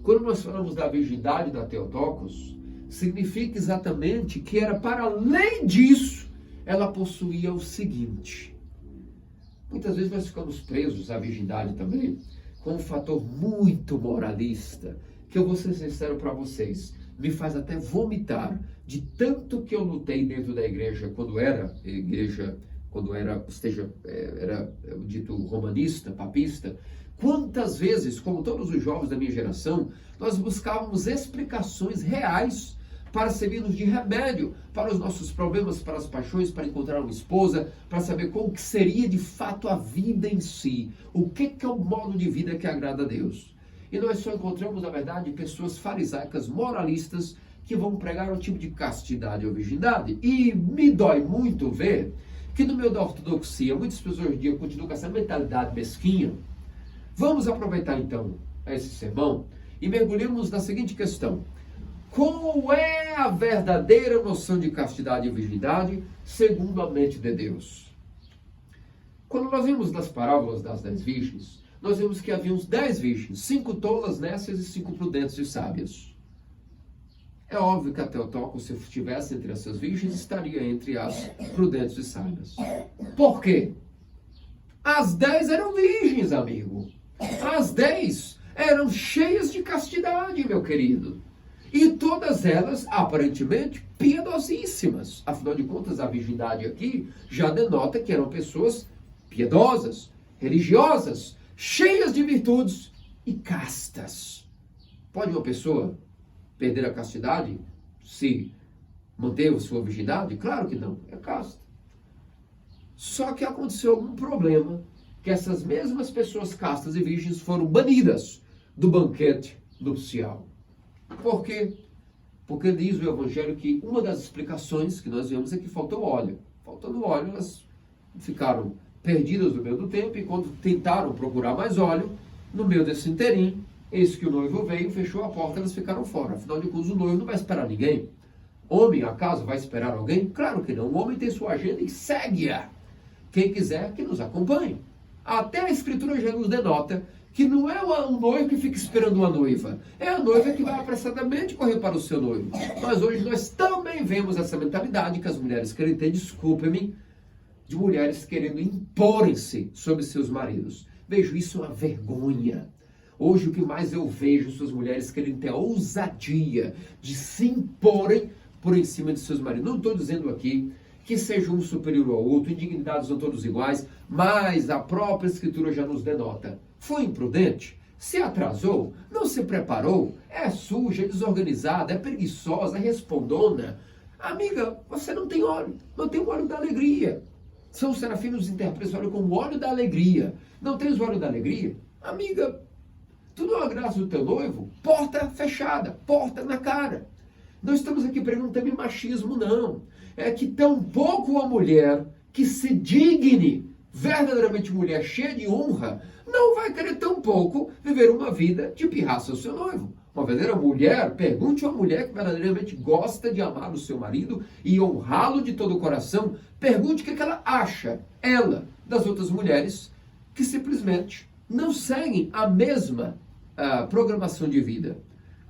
quando nós falamos da virgindade da Theotokos, significa exatamente que era para além disso, ela possuía o seguinte. Muitas vezes nós ficamos presos à virgindade também com um fator muito moralista, que eu vou ser sincero para vocês, me faz até vomitar de tanto que eu lutei dentro da igreja quando era o dito romanista, papista. Quantas vezes, como todos os jovens da minha geração, nós buscávamos explicações reais para servir-nos de remédio para os nossos problemas, para as paixões, para encontrar uma esposa, para saber qual que seria de fato a vida em si. O que é o modo de vida que agrada a Deus. E nós só encontramos, na verdade, pessoas farisaicas, moralistas, que vão pregar um tipo de castidade ou virgindade. E me dói muito ver que no meio da ortodoxia, muitas pessoas hoje em dia continuam com essa mentalidade mesquinha. Vamos aproveitar então esse sermão e mergulhamos na seguinte questão. Qual é a verdadeira noção de castidade e virgindade segundo a mente de Deus? Quando nós vimos nas parábolas das 10 virgens, nós vimos que havia uns 10 virgens, 5 tolas, nécias e 5 prudentes e sábias. É óbvio que a Teotocos, se estivesse entre essas virgens, estaria entre as prudentes e sábias. Por quê? As 10 eram virgens, amigo. As 10 eram cheias de castidade, meu querido. E todas elas, aparentemente, piedosíssimas. Afinal de contas, a virgindade aqui já denota que eram pessoas piedosas, religiosas, cheias de virtudes e castas. Pode uma pessoa perder a castidade se manter sua virgindade? Claro que não, é casta. Só que aconteceu algum problema, que essas mesmas pessoas castas e virgens foram banidas do banquete nupcial. Por quê? Porque diz o Evangelho que uma das explicações que nós vemos é que faltou óleo. Faltando óleo, elas ficaram perdidas no meio do tempo, e quando tentaram procurar mais óleo, no meio desse interim, eis que o noivo veio, fechou a porta, elas ficaram fora. Afinal de contas, o noivo não vai esperar ninguém. Homem, acaso, vai esperar alguém? Claro que não. O homem tem sua agenda e segue-a. Quem quiser, que nos acompanhe. Até a Escritura já nos denota que não é um noivo que fica esperando uma noiva. É a noiva que vai apressadamente correr para o seu noivo. Mas hoje nós também vemos essa mentalidade que as mulheres querem ter, desculpe-me, de mulheres querendo imporem-se sobre seus maridos. Vejo isso uma vergonha. Hoje o que mais eu vejo são as mulheres querendo ter a ousadia de se imporem por em cima de seus maridos. Não estou dizendo aqui que seja um superior ao outro, indignidades são todos iguais, mas a própria Escritura já nos denota. Foi imprudente? Se atrasou? Não se preparou? É suja, é desorganizada, é preguiçosa, é respondona? Amiga, você não tem óleo, não tem o óleo da alegria. São Serafinos interpretam o óleo como o óleo da alegria. Não tens o óleo da alegria? Amiga, tu não agrada o teu noivo? Porta fechada, porta na cara. Não estamos aqui pregando também machismo, não. É que tampouco a mulher que se digne, verdadeiramente mulher cheia de honra, não vai querer tampouco viver uma vida de pirraça ao seu noivo. Uma verdadeira mulher, pergunte a uma mulher que verdadeiramente gosta de amar o seu marido e honrá-lo de todo o coração, pergunte o que ela acha, ela, das outras mulheres que simplesmente não seguem a mesma programação de vida.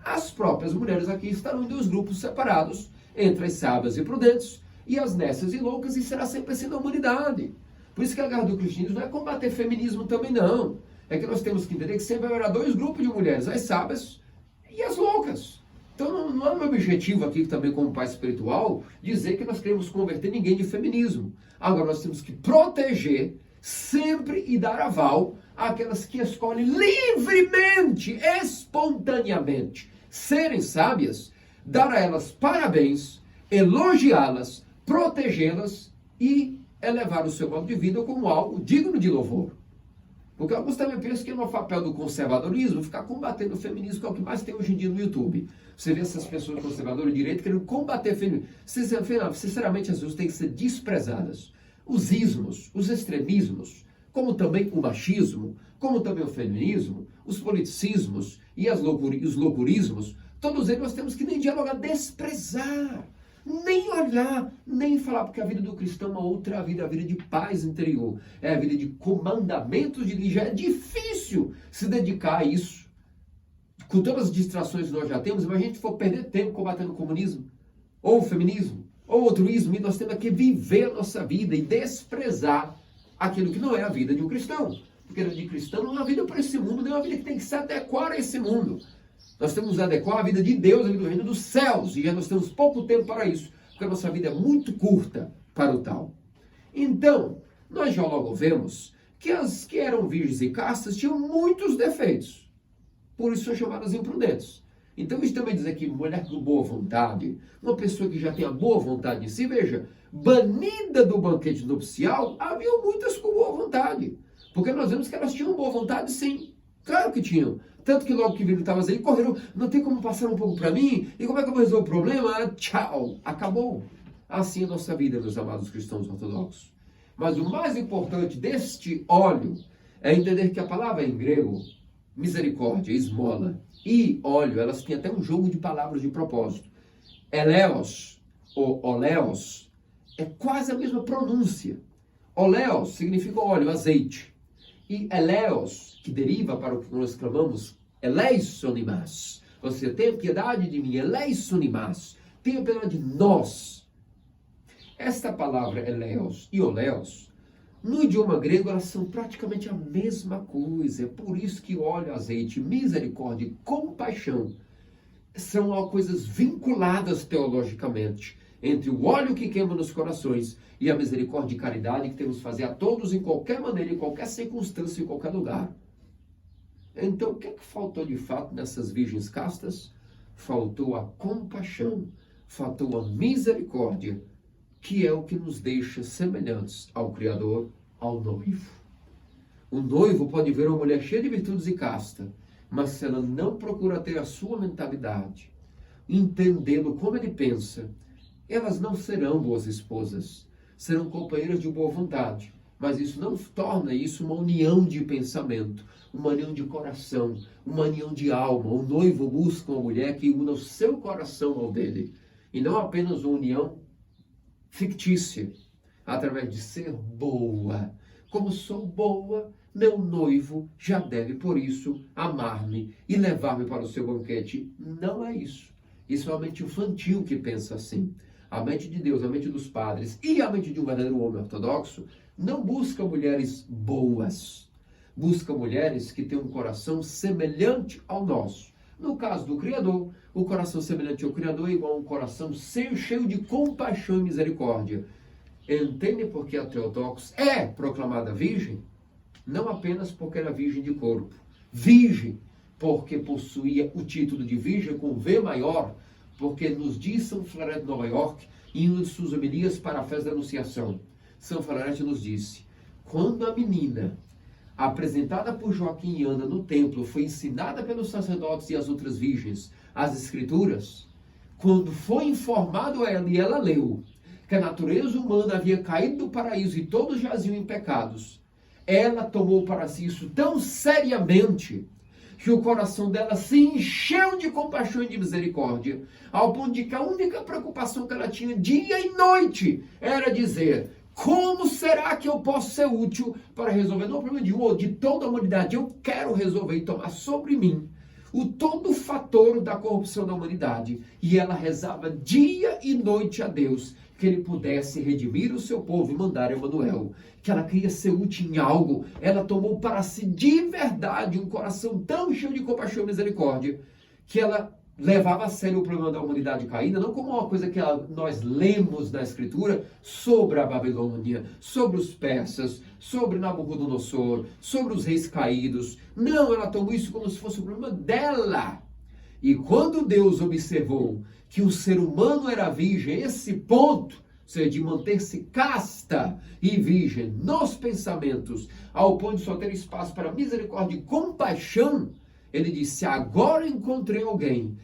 As próprias mulheres aqui estarão em 2 grupos separados, entre as sábias e prudentes e as nécias e loucas, e será sempre assim na humanidade. Por isso que a guerra do cristianismo não é combater feminismo também, não. É que nós temos que entender que sempre haverá 2 grupos de mulheres, as sábias e as loucas. Então não é meu objetivo aqui também como pai espiritual dizer que nós queremos converter ninguém de feminismo. Agora nós temos que proteger sempre e dar aval àquelas que escolhem livremente, espontaneamente, serem sábias, dar a elas parabéns, elogiá-las, protegê-las e elevar o seu modo de vida como algo digno de louvor. Porque alguns também pensam que é no papel do conservadorismo ficar combatendo o feminismo, que é o que mais tem hoje em dia no YouTube. Você vê essas pessoas conservadoras de direita querendo combater o feminismo. Sinceramente, as pessoas têm que ser desprezadas. Os ismos, os extremismos, como também o machismo, como também o feminismo, os politicismos e os loucurismos, todos eles nós temos que nem dialogar, desprezar, nem olhar, nem falar, porque a vida do cristão é uma outra vida, a vida de paz interior, é a vida de comandamentos de Deus. Já é difícil se dedicar a isso. Com todas as distrações que nós já temos, mas a gente for perder tempo combatendo o comunismo, ou o feminismo, ou outro ismo, e nós temos que viver a nossa vida e desprezar aquilo que não é a vida de um cristão. Porque a vida de cristão não é uma vida para esse mundo, nem é uma vida que tem que se adequar a esse mundo. Nós temos que adequar a vida de Deus, a vida do reino dos céus, e já nós temos pouco tempo para isso, porque a nossa vida é muito curta para o tal. Então, nós já logo vemos que as que eram virgens e castas tinham muitos defeitos. Por isso são chamadas imprudentes. Então isso também diz aqui, mulher com boa vontade, uma pessoa que já tem a boa vontade em si, veja, banida do banquete nupcial, havia muitas com boa vontade. Porque nós vemos que elas tinham boa vontade, sim. Claro que tinham. Tanto que logo que viram que estava aí, correram, não tem como passar um pouco para mim? E como é que eu vou resolver o problema? Tchau, acabou. Assim é a nossa vida, meus amados cristãos ortodoxos. Mas o mais importante deste óleo é entender que a palavra em grego, misericórdia, esmola, e óleo, elas têm até um jogo de palavras de propósito. Eleos, ou oleos, é quase a mesma pronúncia. Oleos significa óleo, azeite. E eleos, que deriva para o que nós clamamos, eleisonimas. Você tenha piedade de mim, eleisonimas. Tenha piedade de nós. Esta palavra eleos e oleos, no idioma grego, elas são praticamente a mesma coisa. É por isso que óleo, azeite, misericórdia e compaixão são coisas vinculadas teologicamente entre o óleo que queima nos corações e a misericórdia e caridade que temos que fazer a todos em qualquer maneira, em qualquer circunstância, em qualquer lugar. Então, o que é que faltou de fato nessas virgens castas? Faltou a compaixão, faltou a misericórdia, que é o que nos deixa semelhantes ao Criador, ao noivo. O noivo pode ver uma mulher cheia de virtudes e casta, mas se ela não procura ter a sua mentalidade, entendê-lo como ele pensa, elas não serão boas esposas, serão companheiras de boa vontade, mas isso não torna isso uma união de pensamento, uma união de coração, uma união de alma. O noivo busca uma mulher que una o seu coração ao dele, e não apenas uma união fictícia, através de ser boa. Como sou boa, meu noivo já deve, por isso, amar-me e levar-me para o seu banquete. Não é isso. Isso é a mente infantil que pensa assim. A mente de Deus, a mente dos padres e a mente de um verdadeiro homem ortodoxo não busca mulheres boas. Busca mulheres que têm um coração semelhante ao nosso. No caso do Criador, o coração semelhante ao Criador é igual a um coração cheio de compaixão e misericórdia. Entende por que a Theotokos é proclamada virgem? Não apenas porque era virgem de corpo. Virgem porque possuía o título de virgem com V maior, porque nos diz São Filareto de Nova York, em uma de suas homilias para a festa da Anunciação, São Filareto nos disse, quando a menina apresentada por Joaquim e Ana no templo foi ensinada pelos sacerdotes e as outras virgens as escrituras, quando foi informado a ela e ela leu que a natureza humana havia caído do paraíso e todos jaziam em pecados, ela tomou para si isso tão seriamente que o coração dela se encheu de compaixão e de misericórdia, ao ponto de que a única preocupação que ela tinha dia e noite era dizer, como será que eu posso ser útil para resolver não o problema de um ou de toda a humanidade? Eu quero resolver e tomar sobre mim o todo o fator da corrupção da humanidade. E ela rezava dia e noite a Deus que ele pudesse redimir o seu povo e mandar Emanuel. Que ela queria ser útil em algo. Ela tomou para si de verdade um coração tão cheio de compaixão e misericórdia que ela levava a sério o problema da humanidade caída, não como uma coisa que nós lemos na Escritura sobre a Babilônia, sobre os persas, sobre Nabucodonosor, sobre os reis caídos. Não, ela tomou isso como se fosse o problema dela. E quando Deus observou que o ser humano era virgem, esse ponto, ou seja, de manter-se casta e virgem nos pensamentos, ao ponto de só ter espaço para misericórdia e compaixão, ele disse, agora encontrei alguém,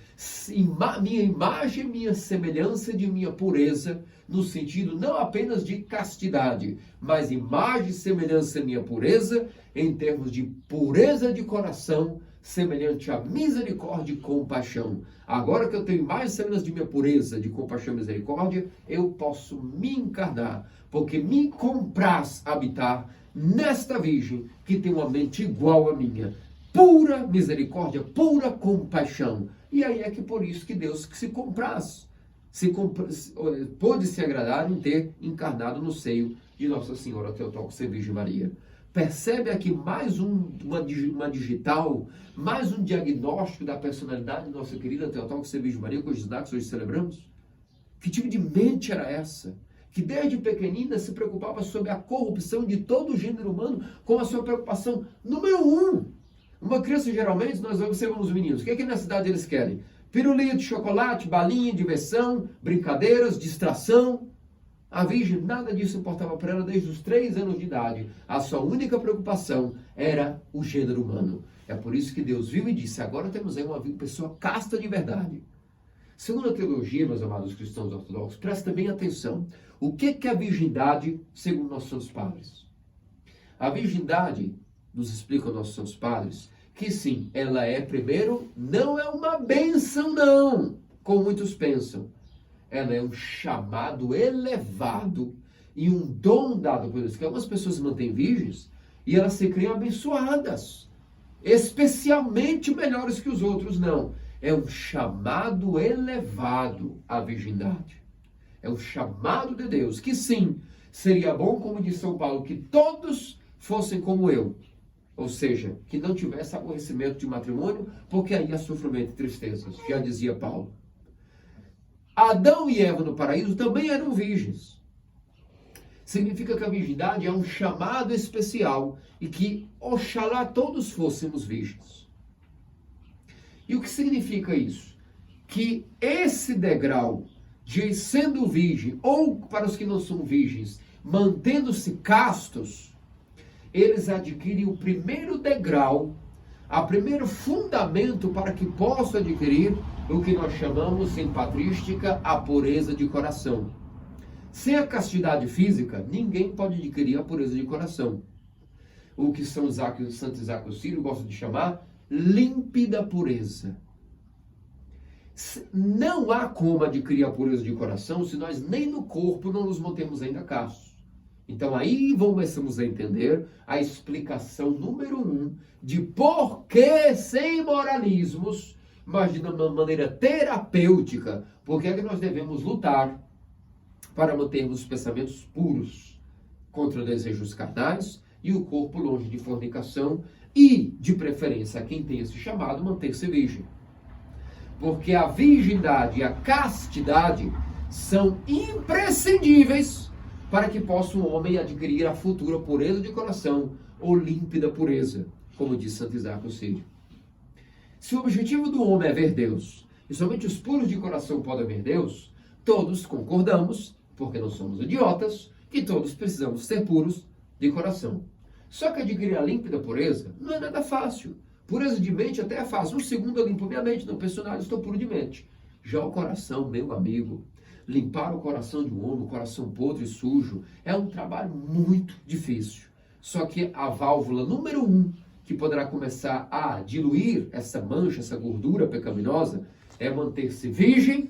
minha imagem, minha semelhança de minha pureza, no sentido não apenas de castidade, mas imagem e semelhança minha pureza, em termos de pureza de coração, semelhante a misericórdia e compaixão. Agora que eu tenho mais semelhança de minha pureza, de compaixão e misericórdia, eu posso me encarnar, porque me compraz habitar nesta virgem que tem uma mente igual à minha. Pura misericórdia, pura compaixão. E aí é que por isso que Deus se compraz, pôde se agradar em ter encarnado no seio de Nossa Senhora Theotokos e Virgem Maria. Percebe aqui mais uma digital, mais um diagnóstico da personalidade de nossa querida Theotokos e Virgem Maria, cujos dados hoje celebramos? Que tipo de mente era essa? Que desde pequenina se preocupava sobre a corrupção de todo o gênero humano com a sua preocupação número 1. Uma criança, geralmente, nós observamos os meninos. O que é que na cidade eles querem? Pirulito, chocolate, balinha, diversão, brincadeiras, distração. A virgem, nada disso importava para ela desde os 3 anos de idade. A sua única preocupação era o gênero humano. É por isso que Deus viu e disse, agora temos aí uma pessoa casta de verdade. Segundo a teologia, meus amados cristãos ortodoxos, presta bem atenção. O que é a virgindade, segundo nossos santos padres? A virgindade, nos explicam nossos santos padres, que sim, ela é, primeiro, não é uma bênção não, como muitos pensam. Ela é um chamado elevado e um dom dado por Deus. Que algumas pessoas se mantêm virgens e elas se criam abençoadas, especialmente melhores que os outros, não. É um chamado elevado à virgindade. É um chamado de Deus, que sim, seria bom, como diz São Paulo, que todos fossem como eu. Ou seja, que não tivesse aborrecimento de matrimônio, porque aí há sofrimento e tristezas, já dizia Paulo. Adão e Eva no paraíso também eram virgens. Significa que a virgindade é um chamado especial e que, oxalá, todos fôssemos virgens. E o que significa isso? Que esse degrau de sendo virgem, ou para os que não são virgens, mantendo-se castos, eles adquirem o primeiro degrau, o primeiro fundamento para que possam adquirir o que nós chamamos em patrística a pureza de coração. Sem a castidade física, ninguém pode adquirir a pureza de coração. O que Santo Isaac Sírio gosta de chamar límpida pureza. Não há como adquirir a pureza de coração se nós nem no corpo não nos mantemos ainda castos. Então aí começamos a entender a explicação número 1 de por que sem moralismos, mas de uma maneira terapêutica, por que é que nós devemos lutar para mantermos os pensamentos puros contra desejos carnais e o corpo longe de fornicação e, de preferência, a quem tem esse chamado, manter-se virgem. Porque a virgindade e a castidade são imprescindíveis para que possa o homem adquirir a futura pureza de coração ou límpida pureza, como diz Santo Isaac Sírio. Se o objetivo do homem é ver Deus, e somente os puros de coração podem ver Deus, todos concordamos, porque não somos idiotas, que todos precisamos ser puros de coração. Só que adquirir a límpida pureza não é nada fácil. Pureza de mente até é fácil. Um segundo eu limpo minha mente, não penso nada, estou puro de mente. Já o coração, meu amigo, limpar o coração de um homem, o coração podre e sujo, é um trabalho muito difícil. Só que a válvula número 1, que poderá começar a diluir essa mancha, essa gordura pecaminosa, é manter-se virgem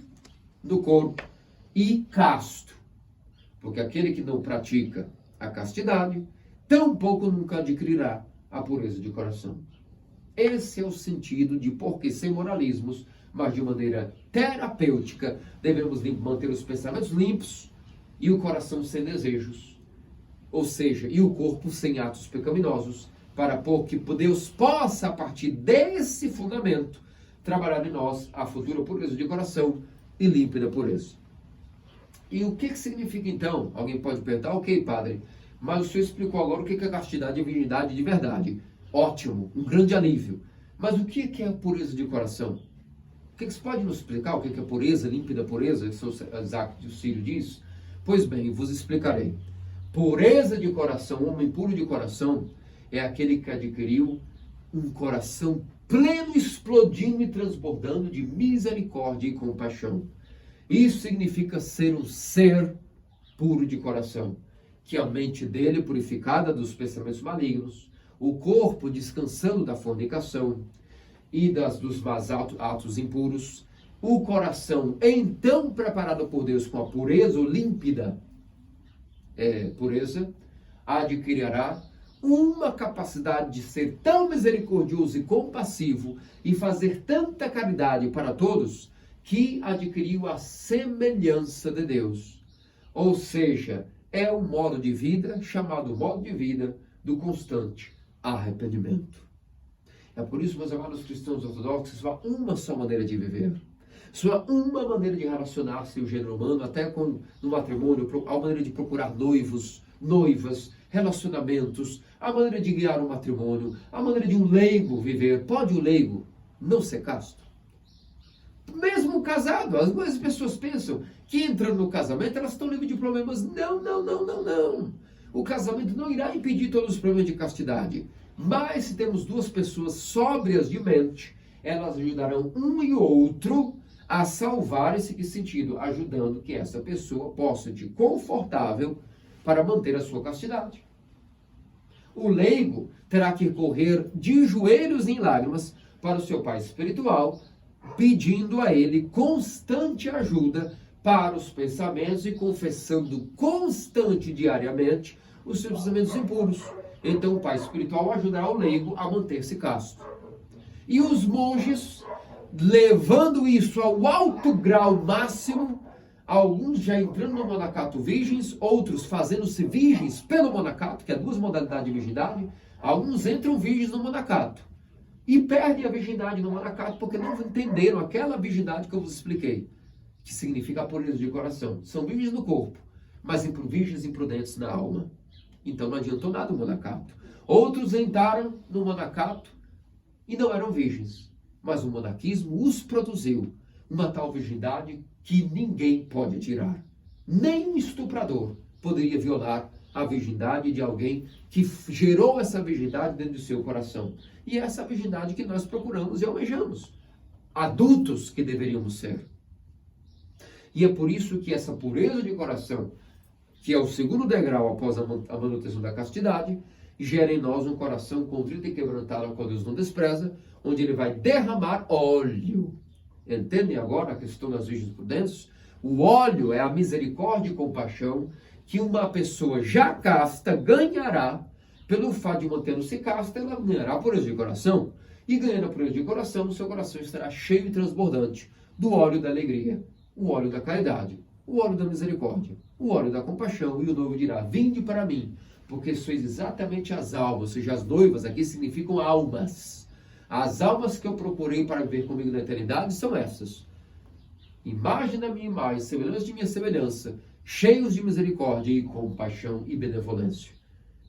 do corpo e casto. Porque aquele que não pratica a castidade, tampouco nunca adquirirá a pureza de coração. Esse é o sentido de porque sem moralismos, mas de maneira terapêutica, devemos manter os pensamentos limpos e o coração sem desejos. Ou seja, e o corpo sem atos pecaminosos, para que Deus possa, a partir desse fundamento, trabalhar em nós a futura pureza de coração e límpida pureza. E o que significa então? Alguém pode perguntar, ok, padre, mas o senhor explicou agora o que é castidade e virgindade de verdade. Ótimo, um grande alívio. Mas o que é a pureza de coração? O que você pode nos explicar o que é pureza, límpida pureza, que São Isaac Sírio diz? Pois bem, vos explicarei. Pureza de coração, homem puro de coração, é aquele que adquiriu um coração pleno, explodindo e transbordando de misericórdia e compaixão. Isso significa ser um ser puro de coração, que a mente dele purificada dos pensamentos malignos, o corpo descansando da fornicação e dos mais atos impuros, o coração então preparado por Deus com a pureza ou límpida pureza, adquirirá uma capacidade de ser tão misericordioso e compassivo e fazer tanta caridade para todos, que adquiriu a semelhança de Deus. Ou seja, é um modo de vida chamado modo de vida do constante arrependimento. É por isso, meus amados cristãos ortodoxos, só há uma só maneira de viver. Só há uma maneira de relacionar-se o gênero humano, até no matrimônio, a maneira de procurar noivos, noivas, relacionamentos, a maneira de guiar um matrimônio, a maneira de um leigo viver. Pode o leigo não ser casto? Mesmo casado, algumas pessoas pensam que entrando no casamento elas estão livres de problemas. Não, não, não, não, não. O casamento não irá impedir todos os problemas de castidade. Mas se temos duas pessoas sóbrias de mente, elas ajudarão um e outro a salvar esse que sentido, ajudando que essa pessoa possa sentir confortável para manter a sua castidade. O leigo terá que correr de joelhos em lágrimas para o seu pai espiritual, pedindo a ele constante ajuda para os pensamentos e confessando constante diariamente os seus pensamentos impuros. Então o pai espiritual ajudará o leigo a manter-se casto. E os monges, levando isso ao alto grau máximo, alguns já entrando no monacato virgens, outros fazendo-se virgens pelo monacato, que é duas modalidades de virgindade, alguns entram virgens no monacato e perdem a virgindade no monacato porque não entenderam aquela virgindade que eu vos expliquei, que significa a pureza de coração. São virgens no corpo, mas virgens imprudentes na alma. Então não adiantou nada o monacato. Outros entraram no monacato e não eram virgens, mas o monaquismo os produziu uma tal virgindade que ninguém pode tirar. Nem um estuprador poderia violar a virgindade de alguém que gerou essa virgindade dentro do seu coração. E é essa virgindade que nós procuramos e almejamos. Adultos que deveríamos ser. E é por isso que essa pureza de coração, que é o segundo degrau após a manutenção da castidade, gera em nós um coração contrito e quebrantado, ao qual Deus não despreza, onde ele vai derramar óleo. Entendem agora a questão das virgens prudentes? O óleo é a misericórdia e compaixão que uma pessoa já casta ganhará pelo fato de manter-se casta, ela ganhará a pureza de coração. E ganhando a pureza de coração, o seu coração estará cheio e transbordante do óleo da alegria, o óleo da caridade, o óleo da misericórdia, o óleo da compaixão. E o noivo dirá: vinde para mim, porque sois exatamente as almas, ou seja, as noivas aqui significam almas. As almas que eu procurei para viver comigo na eternidade são essas. Imagem da minha imagem, semelhança de minha semelhança, cheios de misericórdia e compaixão e benevolência.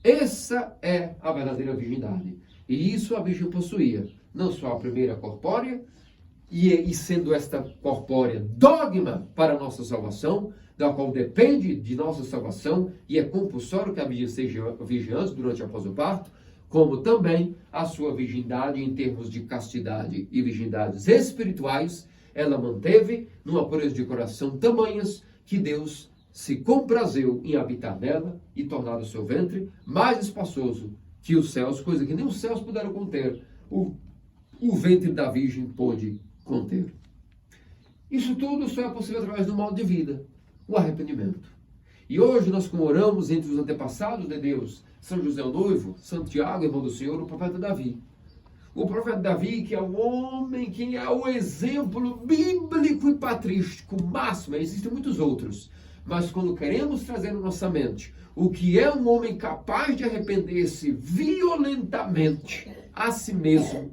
Essa é a verdadeira virgindade. E isso a virgem possuía. Não só a primeira corpórea, e sendo esta corpórea dogma para a nossa salvação, da qual depende de nossa salvação, e é compulsório que a virgem seja vigiante durante e após o parto, como também a sua virgindade em termos de castidade e virgindades espirituais, ela manteve numa pureza de coração tamanhas que Deus se comprazeu em habitar nela e tornar o seu ventre mais espaçoso que os céus, coisa que nem os céus puderam conter, o ventre da virgem pôde conter. Isso tudo só é possível através do modo de vida, o arrependimento. E hoje nós comemoramos entre os antepassados de Deus, São José o noivo, Santiago, irmão do Senhor, o profeta Davi. O profeta Davi, que é o homem, que é o exemplo bíblico e patrístico máximo. Existem muitos outros, mas quando queremos trazer na nossa mente o que é um homem capaz de arrepender-se violentamente a si mesmo,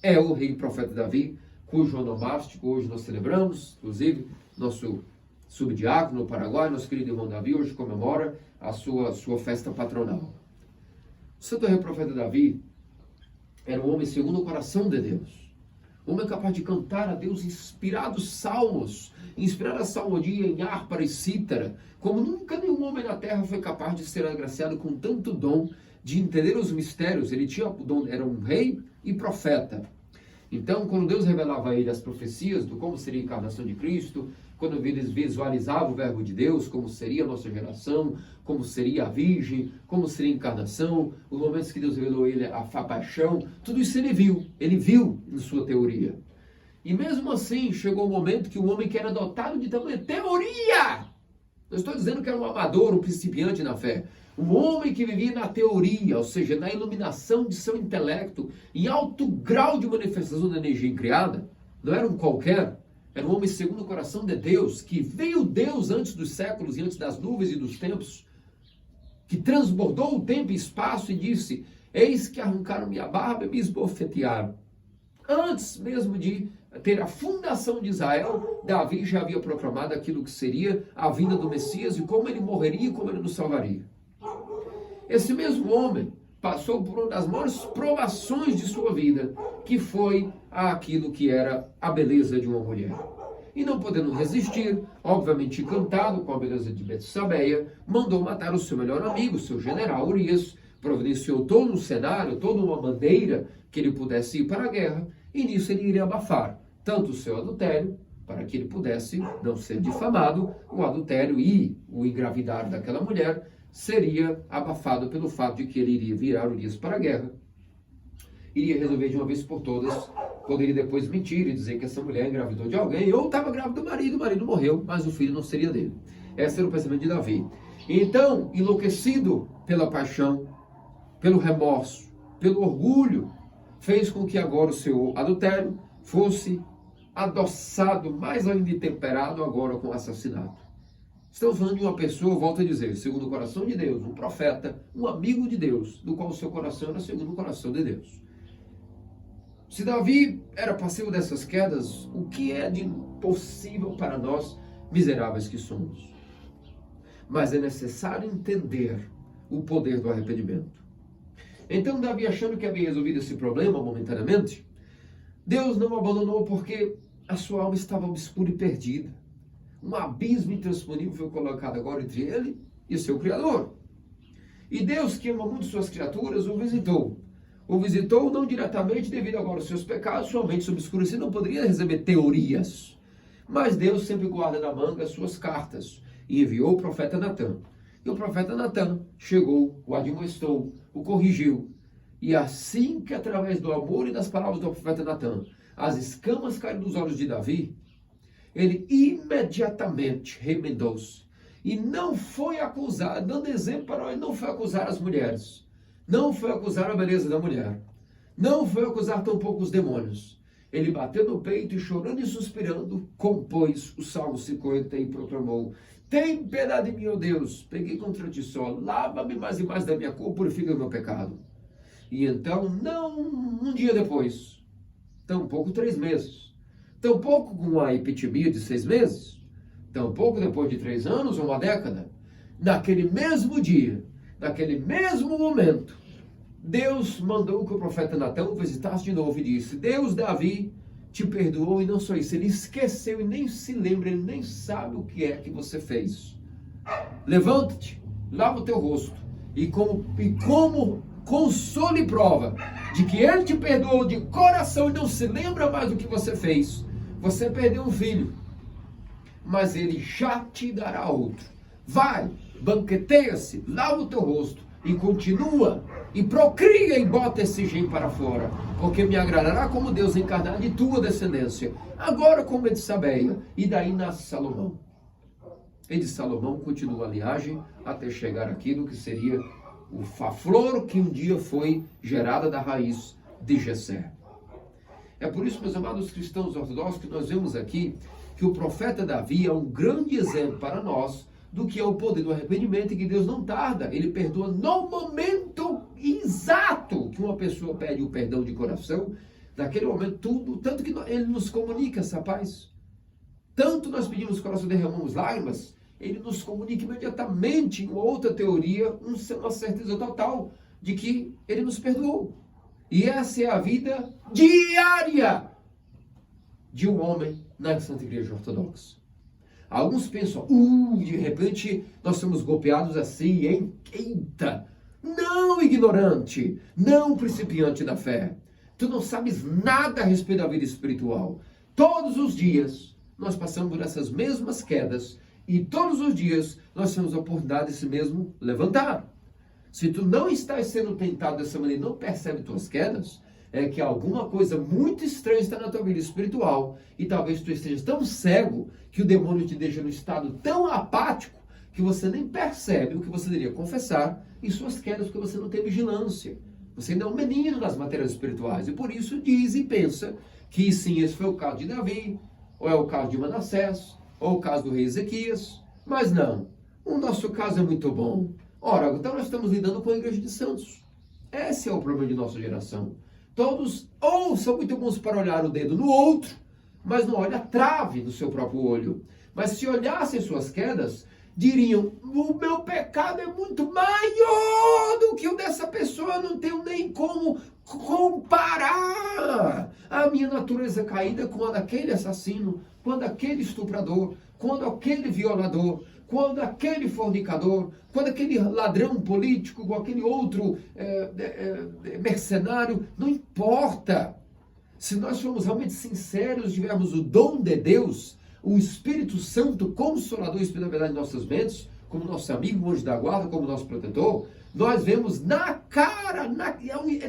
é o rei profeta Davi, cujo onomástico hoje nós celebramos, inclusive nosso subdiácono no Paraguai, nosso querido irmão Davi, hoje comemora a sua festa patronal. O santo rei profeta Davi era um homem segundo o coração de Deus. Um homem capaz de cantar a Deus inspirados salmos, inspirada salmodia em harpa e cítara, como nunca nenhum homem na terra foi capaz de ser agraciado com tanto dom de entender os mistérios. Ele tinha o dom, era um rei e profeta. Então, quando Deus revelava a ele as profecias do como seria a encarnação de Cristo, quando eles visualizavam o verbo de Deus, como seria a nossa geração, como seria a virgem, como seria a encarnação, os momentos que Deus revelou a ele a paixão, tudo isso ele viu em sua teoria. E mesmo assim, chegou o momento que o homem que era dotado de tamanha teoria, não estou dizendo que era um amador, um principiante na fé, um homem que vivia na teoria, ou seja, na iluminação de seu intelecto, em alto grau de manifestação da energia incriada, não era um qualquer, era um homem segundo o coração de Deus, que veio Deus antes dos séculos e antes das nuvens e dos tempos, que transbordou o tempo e espaço e disse: eis que arrancaram minha barba e me esbofetearam. Antes mesmo de ter a fundação de Israel, Davi já havia proclamado aquilo que seria a vinda do Messias e como ele morreria e como ele nos salvaria. Esse mesmo homem passou por uma das maiores provações de sua vida, que foi aquilo que era a beleza de uma mulher. E não podendo resistir, obviamente encantado com a beleza de Betsabeia, mandou matar o seu melhor amigo, seu general Urias, providenciou todo um cenário, toda uma bandeira que ele pudesse ir para a guerra, e nisso ele iria abafar tanto o seu adultério, para que ele pudesse não ser difamado, o adultério e o engravidar daquela mulher seria abafado pelo fato de que ele iria virar Urias para a guerra, iria resolver de uma vez por todas, poderia depois mentir e dizer que essa mulher engravidou de alguém, ou estava grávida do marido, o marido morreu, mas o filho não seria dele. Esse era o pensamento de Davi. Então, enlouquecido pela paixão, pelo remorso, pelo orgulho, fez com que agora o seu adultério fosse adoçado, mais ainda temperado agora com assassinato. Estamos falando de uma pessoa, volto a dizer, segundo o coração de Deus, um profeta, um amigo de Deus, do qual o seu coração era segundo o coração de Deus. Se Davi era passivo dessas quedas, o que é de possível para nós, miseráveis que somos? Mas é necessário entender o poder do arrependimento. Então Davi, achando que havia resolvido esse problema momentaneamente, Deus não o abandonou porque a sua alma estava obscura e perdida. Um abismo intransponível foi colocado agora entre ele e seu Criador. E Deus, que ama muito suas criaturas, o visitou. O visitou não diretamente devido agora aos seus pecados, sua mente obscurecida não poderia receber teorias. Mas Deus sempre guarda na manga as suas cartas e enviou o profeta Natã. E o profeta Natã chegou, o admoestou, o corrigiu. E assim que através do amor e das palavras do profeta Natã, as escamas caíram dos olhos de Davi, ele imediatamente remendou-se. E não foi acusar, dando exemplo para ele, não foi acusar as mulheres. Não foi acusar a beleza da mulher. Não foi acusar tampouco os demônios. Ele bateu no peito e chorando e suspirando, compôs o Salmo 50 e proclamou: tem piedade de mim, ó Deus, peguei contra ti só, lava-me mais e mais da minha culpa, purifica o meu pecado. E então, não um dia depois, tampouco 3 meses, tampouco com a epitimia de 6 meses, tampouco depois de 3 anos ou uma década, naquele mesmo dia, naquele mesmo momento, Deus mandou que o profeta Natã o visitasse de novo e disse: Deus, Davi, te perdoou, e não só isso, ele esqueceu e nem se lembra, ele nem sabe o que é que você fez. Levanta-te, lava o teu rosto, e como consolo e prova de que ele te perdoou de coração e não se lembra mais do que você fez, você perdeu um filho, mas ele já te dará outro. Vai, banqueteia-se, lava o teu rosto e continua e procria e bota esse gene para fora, porque me agradará como Deus encarnar de tua descendência, agora como Betsabeia, e daí nasce Salomão. E de Salomão continua a linhagem até chegar aquilo que seria a flor que um dia foi gerada da raiz de Jessé. É por isso, meus amados cristãos ortodoxos, que nós vemos aqui que o profeta Davi é um grande exemplo para nós do que é o poder do arrependimento, e que Deus não tarda, ele perdoa no momento exato que uma pessoa pede o perdão de coração, naquele momento tudo, tanto que ele nos comunica essa paz, tanto nós pedimos coração, derramamos lágrimas, ele nos comunica imediatamente, em outra teoria, uma certeza total de que ele nos perdoou. E essa é a vida diária de um homem na Santa Igreja Ortodoxa. Alguns pensam, de repente nós somos golpeados assim, hein? Eita! Não, ignorante! Não, principiante da fé! Tu não sabes nada a respeito da vida espiritual. Todos os dias nós passamos por essas mesmas quedas e todos os dias nós temos a oportunidade de se mesmo levantar. Se tu não estás sendo tentado dessa maneira e não percebe tuas quedas, é que alguma coisa muito estranha está na tua vida espiritual, e talvez tu estejas tão cego que o demônio te deixa no estado tão apático que você nem percebe o que você deveria confessar em suas quedas, porque você não tem vigilância. Você ainda é um menino nas matérias espirituais, e por isso diz e pensa que sim, esse foi o caso de Davi, ou é o caso de Manassés, ou o caso do rei Ezequias, mas não, o nosso caso é muito bom. Ora, então nós estamos lidando com a igreja de santos. Esse é o problema de nossa geração. Todos são muito bons para olhar o dedo no outro, mas não olha a trave do seu próprio olho. Mas se olhassem suas quedas, diriam, o meu pecado é muito maior do que o dessa pessoa, eu não tenho nem como comparar a minha natureza caída com a daquele assassino, com a daquele estuprador, com a daquele violador, com a daquele fornicador, com aquele ladrão político, com aquele outro mercenário, não importa. Se nós formos realmente sinceros, tivermos o dom de Deus, o Espírito Santo, Consolador, Espírito da verdade em nossas mentes, como nosso amigo, anjo da guarda, como nosso protetor, nós vemos na cara,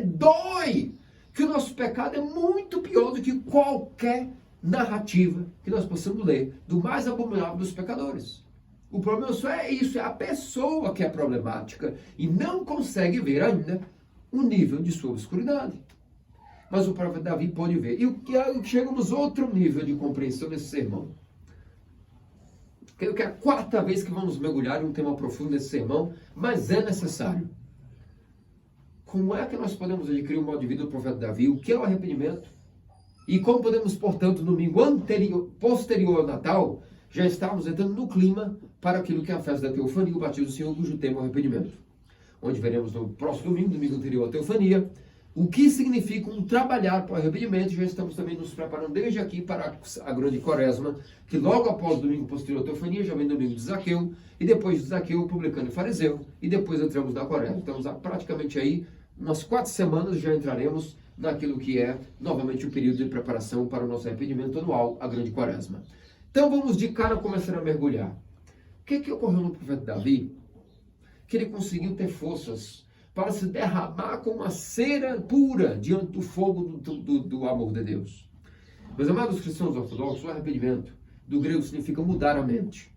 dói, que o nosso pecado é muito pior do que qualquer narrativa que nós possamos ler do mais abominável dos pecadores. O problema só é isso, é a pessoa que é problemática e não consegue ver ainda o nível de sua obscuridade. Mas o profeta Davi pode ver. E chegamos a outro nível de compreensão desse sermão. Creio que é a quarta vez que vamos mergulhar em um tema profundo nesse sermão, mas é necessário. Como é que nós podemos adquirir o modo de vida do profeta Davi? O que é o arrependimento? E como podemos, portanto, no domingo posterior ao Natal, já estamos entrando no clima para aquilo que é a festa da Teofania, o batismo do Senhor, cujo tema é o arrependimento. Onde veremos no próximo domingo anterior à Teofania, o que significa um trabalhar para o arrependimento. Já estamos também nos preparando desde aqui para a grande quaresma, que logo após o domingo posterior à Teofania, já vem o domingo de Zaqueu, e depois de Zaqueu, o publicano e fariseu, e depois entramos na quaresma. Estamos praticamente aí, umas 4 semanas já entraremos naquilo que é novamente o período de preparação para o nosso arrependimento anual, a grande quaresma. Então vamos de cara começar a mergulhar. O que ocorreu no profeta Davi? Que ele conseguiu ter forças para se derramar com uma cera pura diante do fogo do amor de Deus. Meus amados cristãos ortodoxos, o arrependimento do grego significa mudar a mente.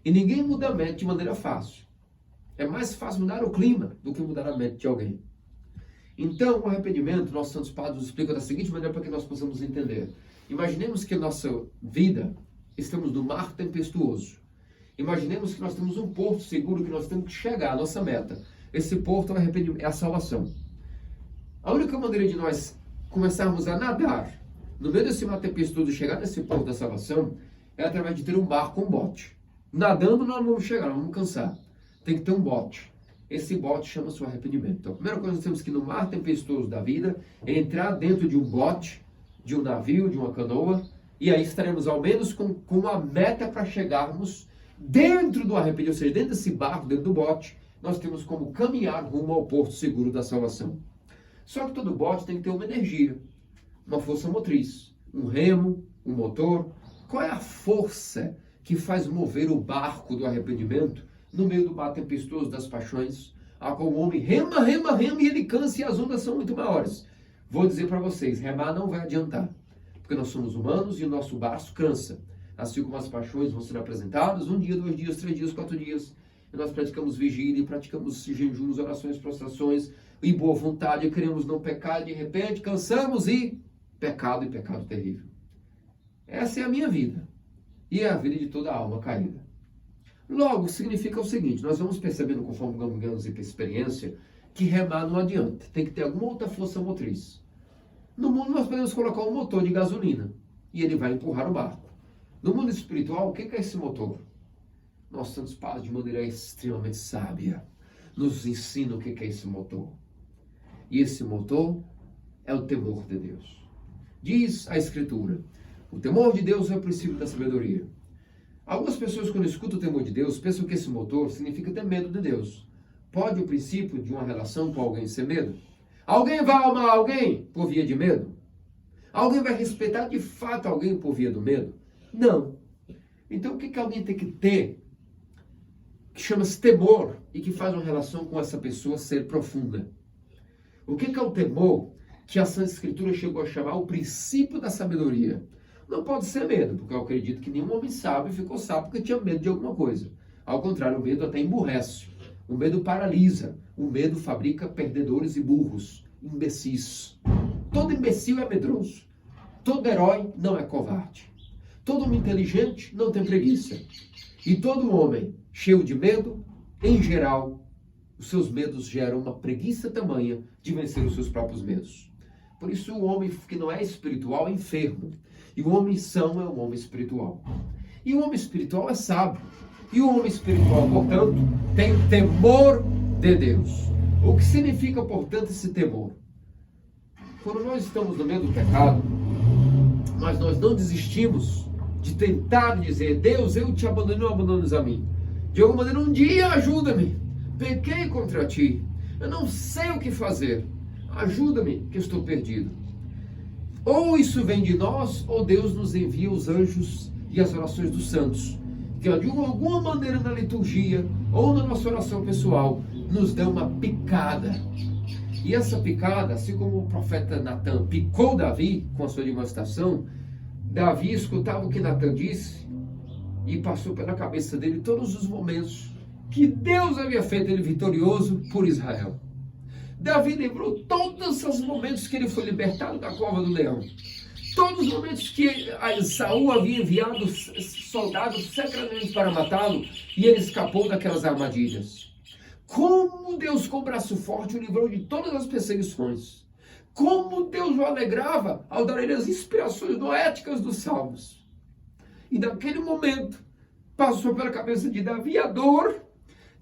E ninguém muda a mente de maneira fácil. É mais fácil mudar o clima do que mudar a mente de alguém. Então, o arrependimento, nossos santos padres explicam da seguinte maneira para que nós possamos entender. Imaginemos que a nossa vida, estamos no mar tempestuoso. Imaginemos que nós temos um porto seguro que nós temos que chegar à nossa meta. Esse porto é a salvação. A única maneira de nós começarmos a nadar no meio desse mar tempestuoso e chegar nesse porto da salvação é através de ter um barco, um bote. Nadando nós não vamos chegar, nós vamos cansar. Tem que ter um bote. Esse bote chama-se o arrependimento. Então, a primeira coisa que nós temos que ir no mar tempestuoso da vida é entrar dentro de um bote, de um navio, de uma canoa, e aí estaremos ao menos com uma meta para chegarmos dentro do arrependimento, ou seja, dentro desse barco, dentro do bote, nós temos como caminhar rumo ao porto seguro da salvação. Só que todo bote tem que ter uma energia, uma força motriz, um remo, um motor. Qual é a força que faz mover o barco do arrependimento no meio do mar tempestuoso das paixões, a qual o homem rema e ele cansa e as ondas são muito maiores? Vou dizer para vocês, remar não vai adiantar, porque nós somos humanos e o nosso barco cansa. Assim como as paixões vão sendo apresentadas, 1 dia, 2 dias, 3 dias, 4 dias, e nós praticamos vigília, praticamos jejuns, orações, prostrações, e boa vontade, queremos não pecar, de repente cansamos e pecado terrível. Essa é a minha vida, e é a vida de toda a alma caída. Logo, significa o seguinte, nós vamos percebendo, conforme ganhamos experiência, que remar não adianta, tem que ter alguma outra força motriz. No mundo nós podemos colocar um motor de gasolina, e ele vai empurrar o barco. No mundo espiritual, o que é esse motor? Nossos santos padres, de maneira extremamente sábia, nos ensinam o que é esse motor. E esse motor é o temor de Deus. Diz a Escritura, o temor de Deus é o princípio da sabedoria. Algumas pessoas, quando escutam o temor de Deus, pensam que esse motor significa ter medo de Deus. Pode o princípio de uma relação com alguém ser medo? Alguém vai amar alguém por via de medo? Alguém vai respeitar de fato alguém por via do medo? Não. Então o que alguém tem que ter, que chama-se temor, e que faz uma relação com essa pessoa ser profunda? O que é o temor que a Santa Escritura chegou a chamar o princípio da sabedoria? Não pode ser medo, porque eu acredito que nenhum homem sábio ficou sábio porque tinha medo de alguma coisa. Ao contrário, o medo até emburrece. O medo paralisa. O medo fabrica perdedores e burros, imbecis. Todo imbecil é medroso. Todo herói não é covarde. Todo homem inteligente não tem preguiça. E todo homem cheio de medo, em geral, os seus medos geram uma preguiça tamanha de vencer os seus próprios medos. Por isso o homem que não é espiritual é enfermo. E o homem são é um homem espiritual. E o homem espiritual é sábio. E o homem espiritual, portanto, tem o temor de Deus. O que significa, portanto, esse temor? Quando nós estamos no meio do pecado, mas nós não desistimos de tentar dizer: Deus, eu te abandono, não abandones a mim. De alguma maneira, um dia ajuda-me. Pequei contra ti. Eu não sei o que fazer. Ajuda-me, que eu estou perdido. Ou isso vem de nós, ou Deus nos envia os anjos e as orações dos santos, que de alguma maneira na liturgia, ou na nossa oração pessoal, nos dão uma picada. E essa picada, assim como o profeta Natan picou Davi com a sua demonstração, Davi escutava o que Natan disse e passou pela cabeça dele todos os momentos que Deus havia feito ele vitorioso por Israel. Davi lembrou todos os momentos que ele foi libertado da cova do leão. Todos os momentos que Saul havia enviado soldados secretamente para matá-lo e ele escapou daquelas armadilhas. Como Deus com o braço forte o livrou de todas as perseguições. Como Deus o alegrava ao dar a ele as inspirações noéticas dos salmos. E naquele momento passou pela cabeça de Davi a dor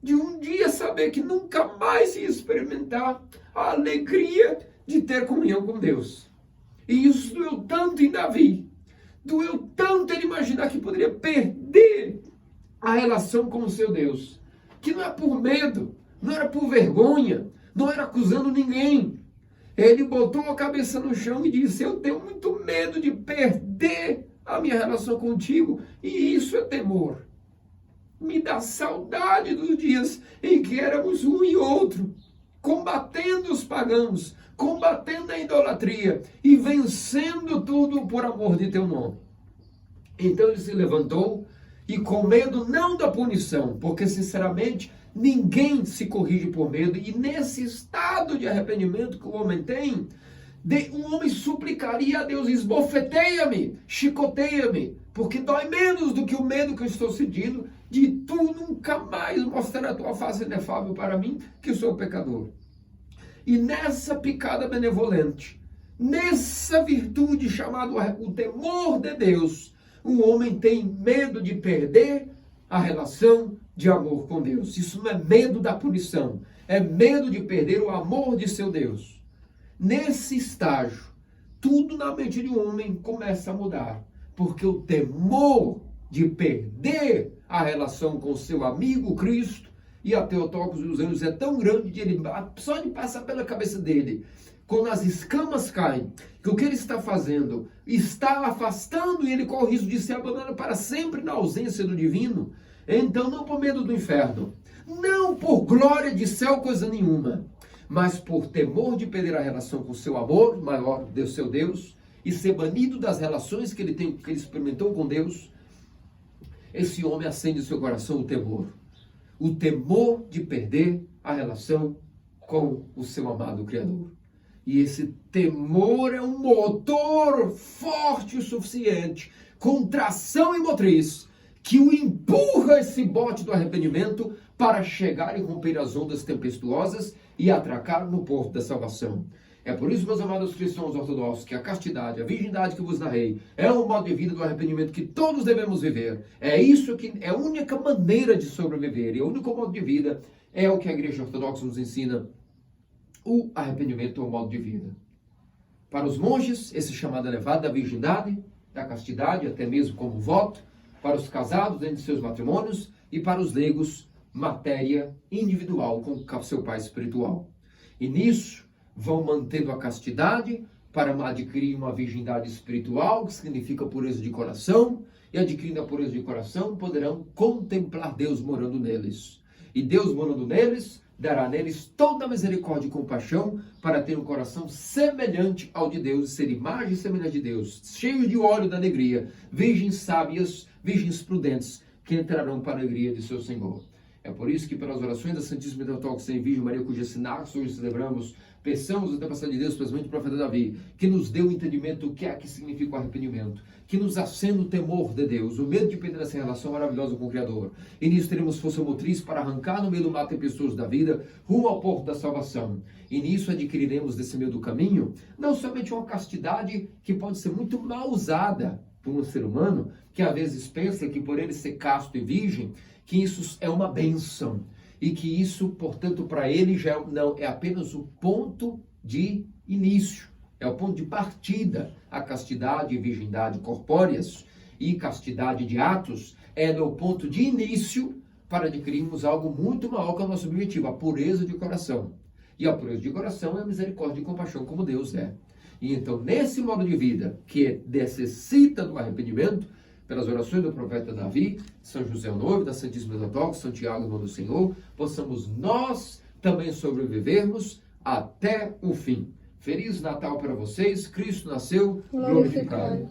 de um dia saber que nunca mais ia experimentar a alegria de ter comunhão com Deus. E isso doeu tanto em Davi, doeu tanto ele imaginar que poderia perder a relação com o seu Deus, que não é por medo, não era por vergonha, não era acusando ninguém. Ele botou a cabeça no chão e disse: eu tenho muito medo de perder a minha relação contigo, e isso é temor. Me dá saudade dos dias em que éramos um e outro, combatendo os pagãos, combatendo a idolatria e vencendo tudo por amor de teu nome. Então ele se levantou e, com medo não da punição, porque sinceramente ninguém se corrige por medo, e nesse estado de arrependimento que o homem tem, um homem suplicaria a Deus: esbofeteia-me, chicoteia-me, porque dói menos do que o medo que eu estou sentindo de tu nunca mais mostrar a tua face inefável para mim, que sou pecador. E nessa picada benevolente, nessa virtude chamada o temor de Deus, o homem tem medo de perder a relação de amor com Deus. Isso não é medo da punição, é medo de perder o amor de seu Deus. Nesse estágio, tudo na mente de um homem começa a mudar, porque o temor de perder a relação com seu amigo Cristo e a Theotokos e os anjos é tão grande que ele, só de passar pela cabeça dele, quando as escamas caem, que o que ele está fazendo está afastando e ele corre o risco de ser abandonado para sempre na ausência do divino. Então, não por medo do inferno, não por glória de céu, coisa nenhuma, mas por temor de perder a relação com seu amor maior, do seu Deus, e ser banido das relações que ele experimentou com Deus, esse homem acende em seu coração o temor de perder a relação com o seu amado Criador. E esse temor é um motor forte o suficiente, com tração e motriz, que o empurra a esse bote do arrependimento para chegar e romper as ondas tempestuosas e atracar no porto da salvação. É por isso, meus amados cristãos ortodoxos, que a castidade, a virgindade que vos narrei, é um modo de vida do arrependimento que todos devemos viver. É isso que é a única maneira de sobreviver, e o único modo de vida é o que a Igreja Ortodoxa nos ensina. O arrependimento é um modo de vida. Para os monges, esse chamado elevado da virgindade, da castidade, até mesmo como voto. Para os casados, dentro de seus matrimônios. E para os leigos, matéria individual com seu pai espiritual. E nisso, vão mantendo a castidade para adquirir uma virgindade espiritual, que significa pureza de coração, e adquirindo a pureza de coração, poderão contemplar Deus morando neles. E Deus morando neles, dará neles toda a misericórdia e compaixão, para ter um coração semelhante ao de Deus, e ser imagem e semelhante de Deus, cheios de óleo da alegria, virgens sábias, virgens prudentes, que entrarão para a alegria de seu Senhor. É por isso que, pelas orações da Santíssima Theotokos em Virgem Maria, cuja sinapse hoje celebramos, peçamos a intercessão de Deus, especialmente o profeta Davi, que nos dê o entendimento do que é que significa o arrependimento, que nos acenda o temor de Deus, o medo de perder essa relação maravilhosa com o Criador. E nisso teremos força motriz para arrancar no meio do mar tempestuoso da vida, rumo ao porto da salvação. E nisso adquiriremos desse meio do caminho, não somente uma castidade que pode ser muito mal usada por um ser humano que às vezes pensa que por ele ser casto e virgem, que isso é uma bênção e que isso, portanto, para ele já não é apenas o ponto de início, é o ponto de partida. A castidade e virgindade corpóreas e castidade de atos é o ponto de início para adquirirmos algo muito maior que o nosso objetivo, a pureza de coração. E a pureza de coração é a misericórdia e compaixão como Deus é. E então, nesse modo de vida que necessita do arrependimento, pelas orações do profeta Davi, São José o Noivo, da Santíssima Teotocos, São Tiago, irmão do Senhor, possamos nós também sobrevivermos até o fim. Feliz Natal para vocês, Cristo nasceu glorificado.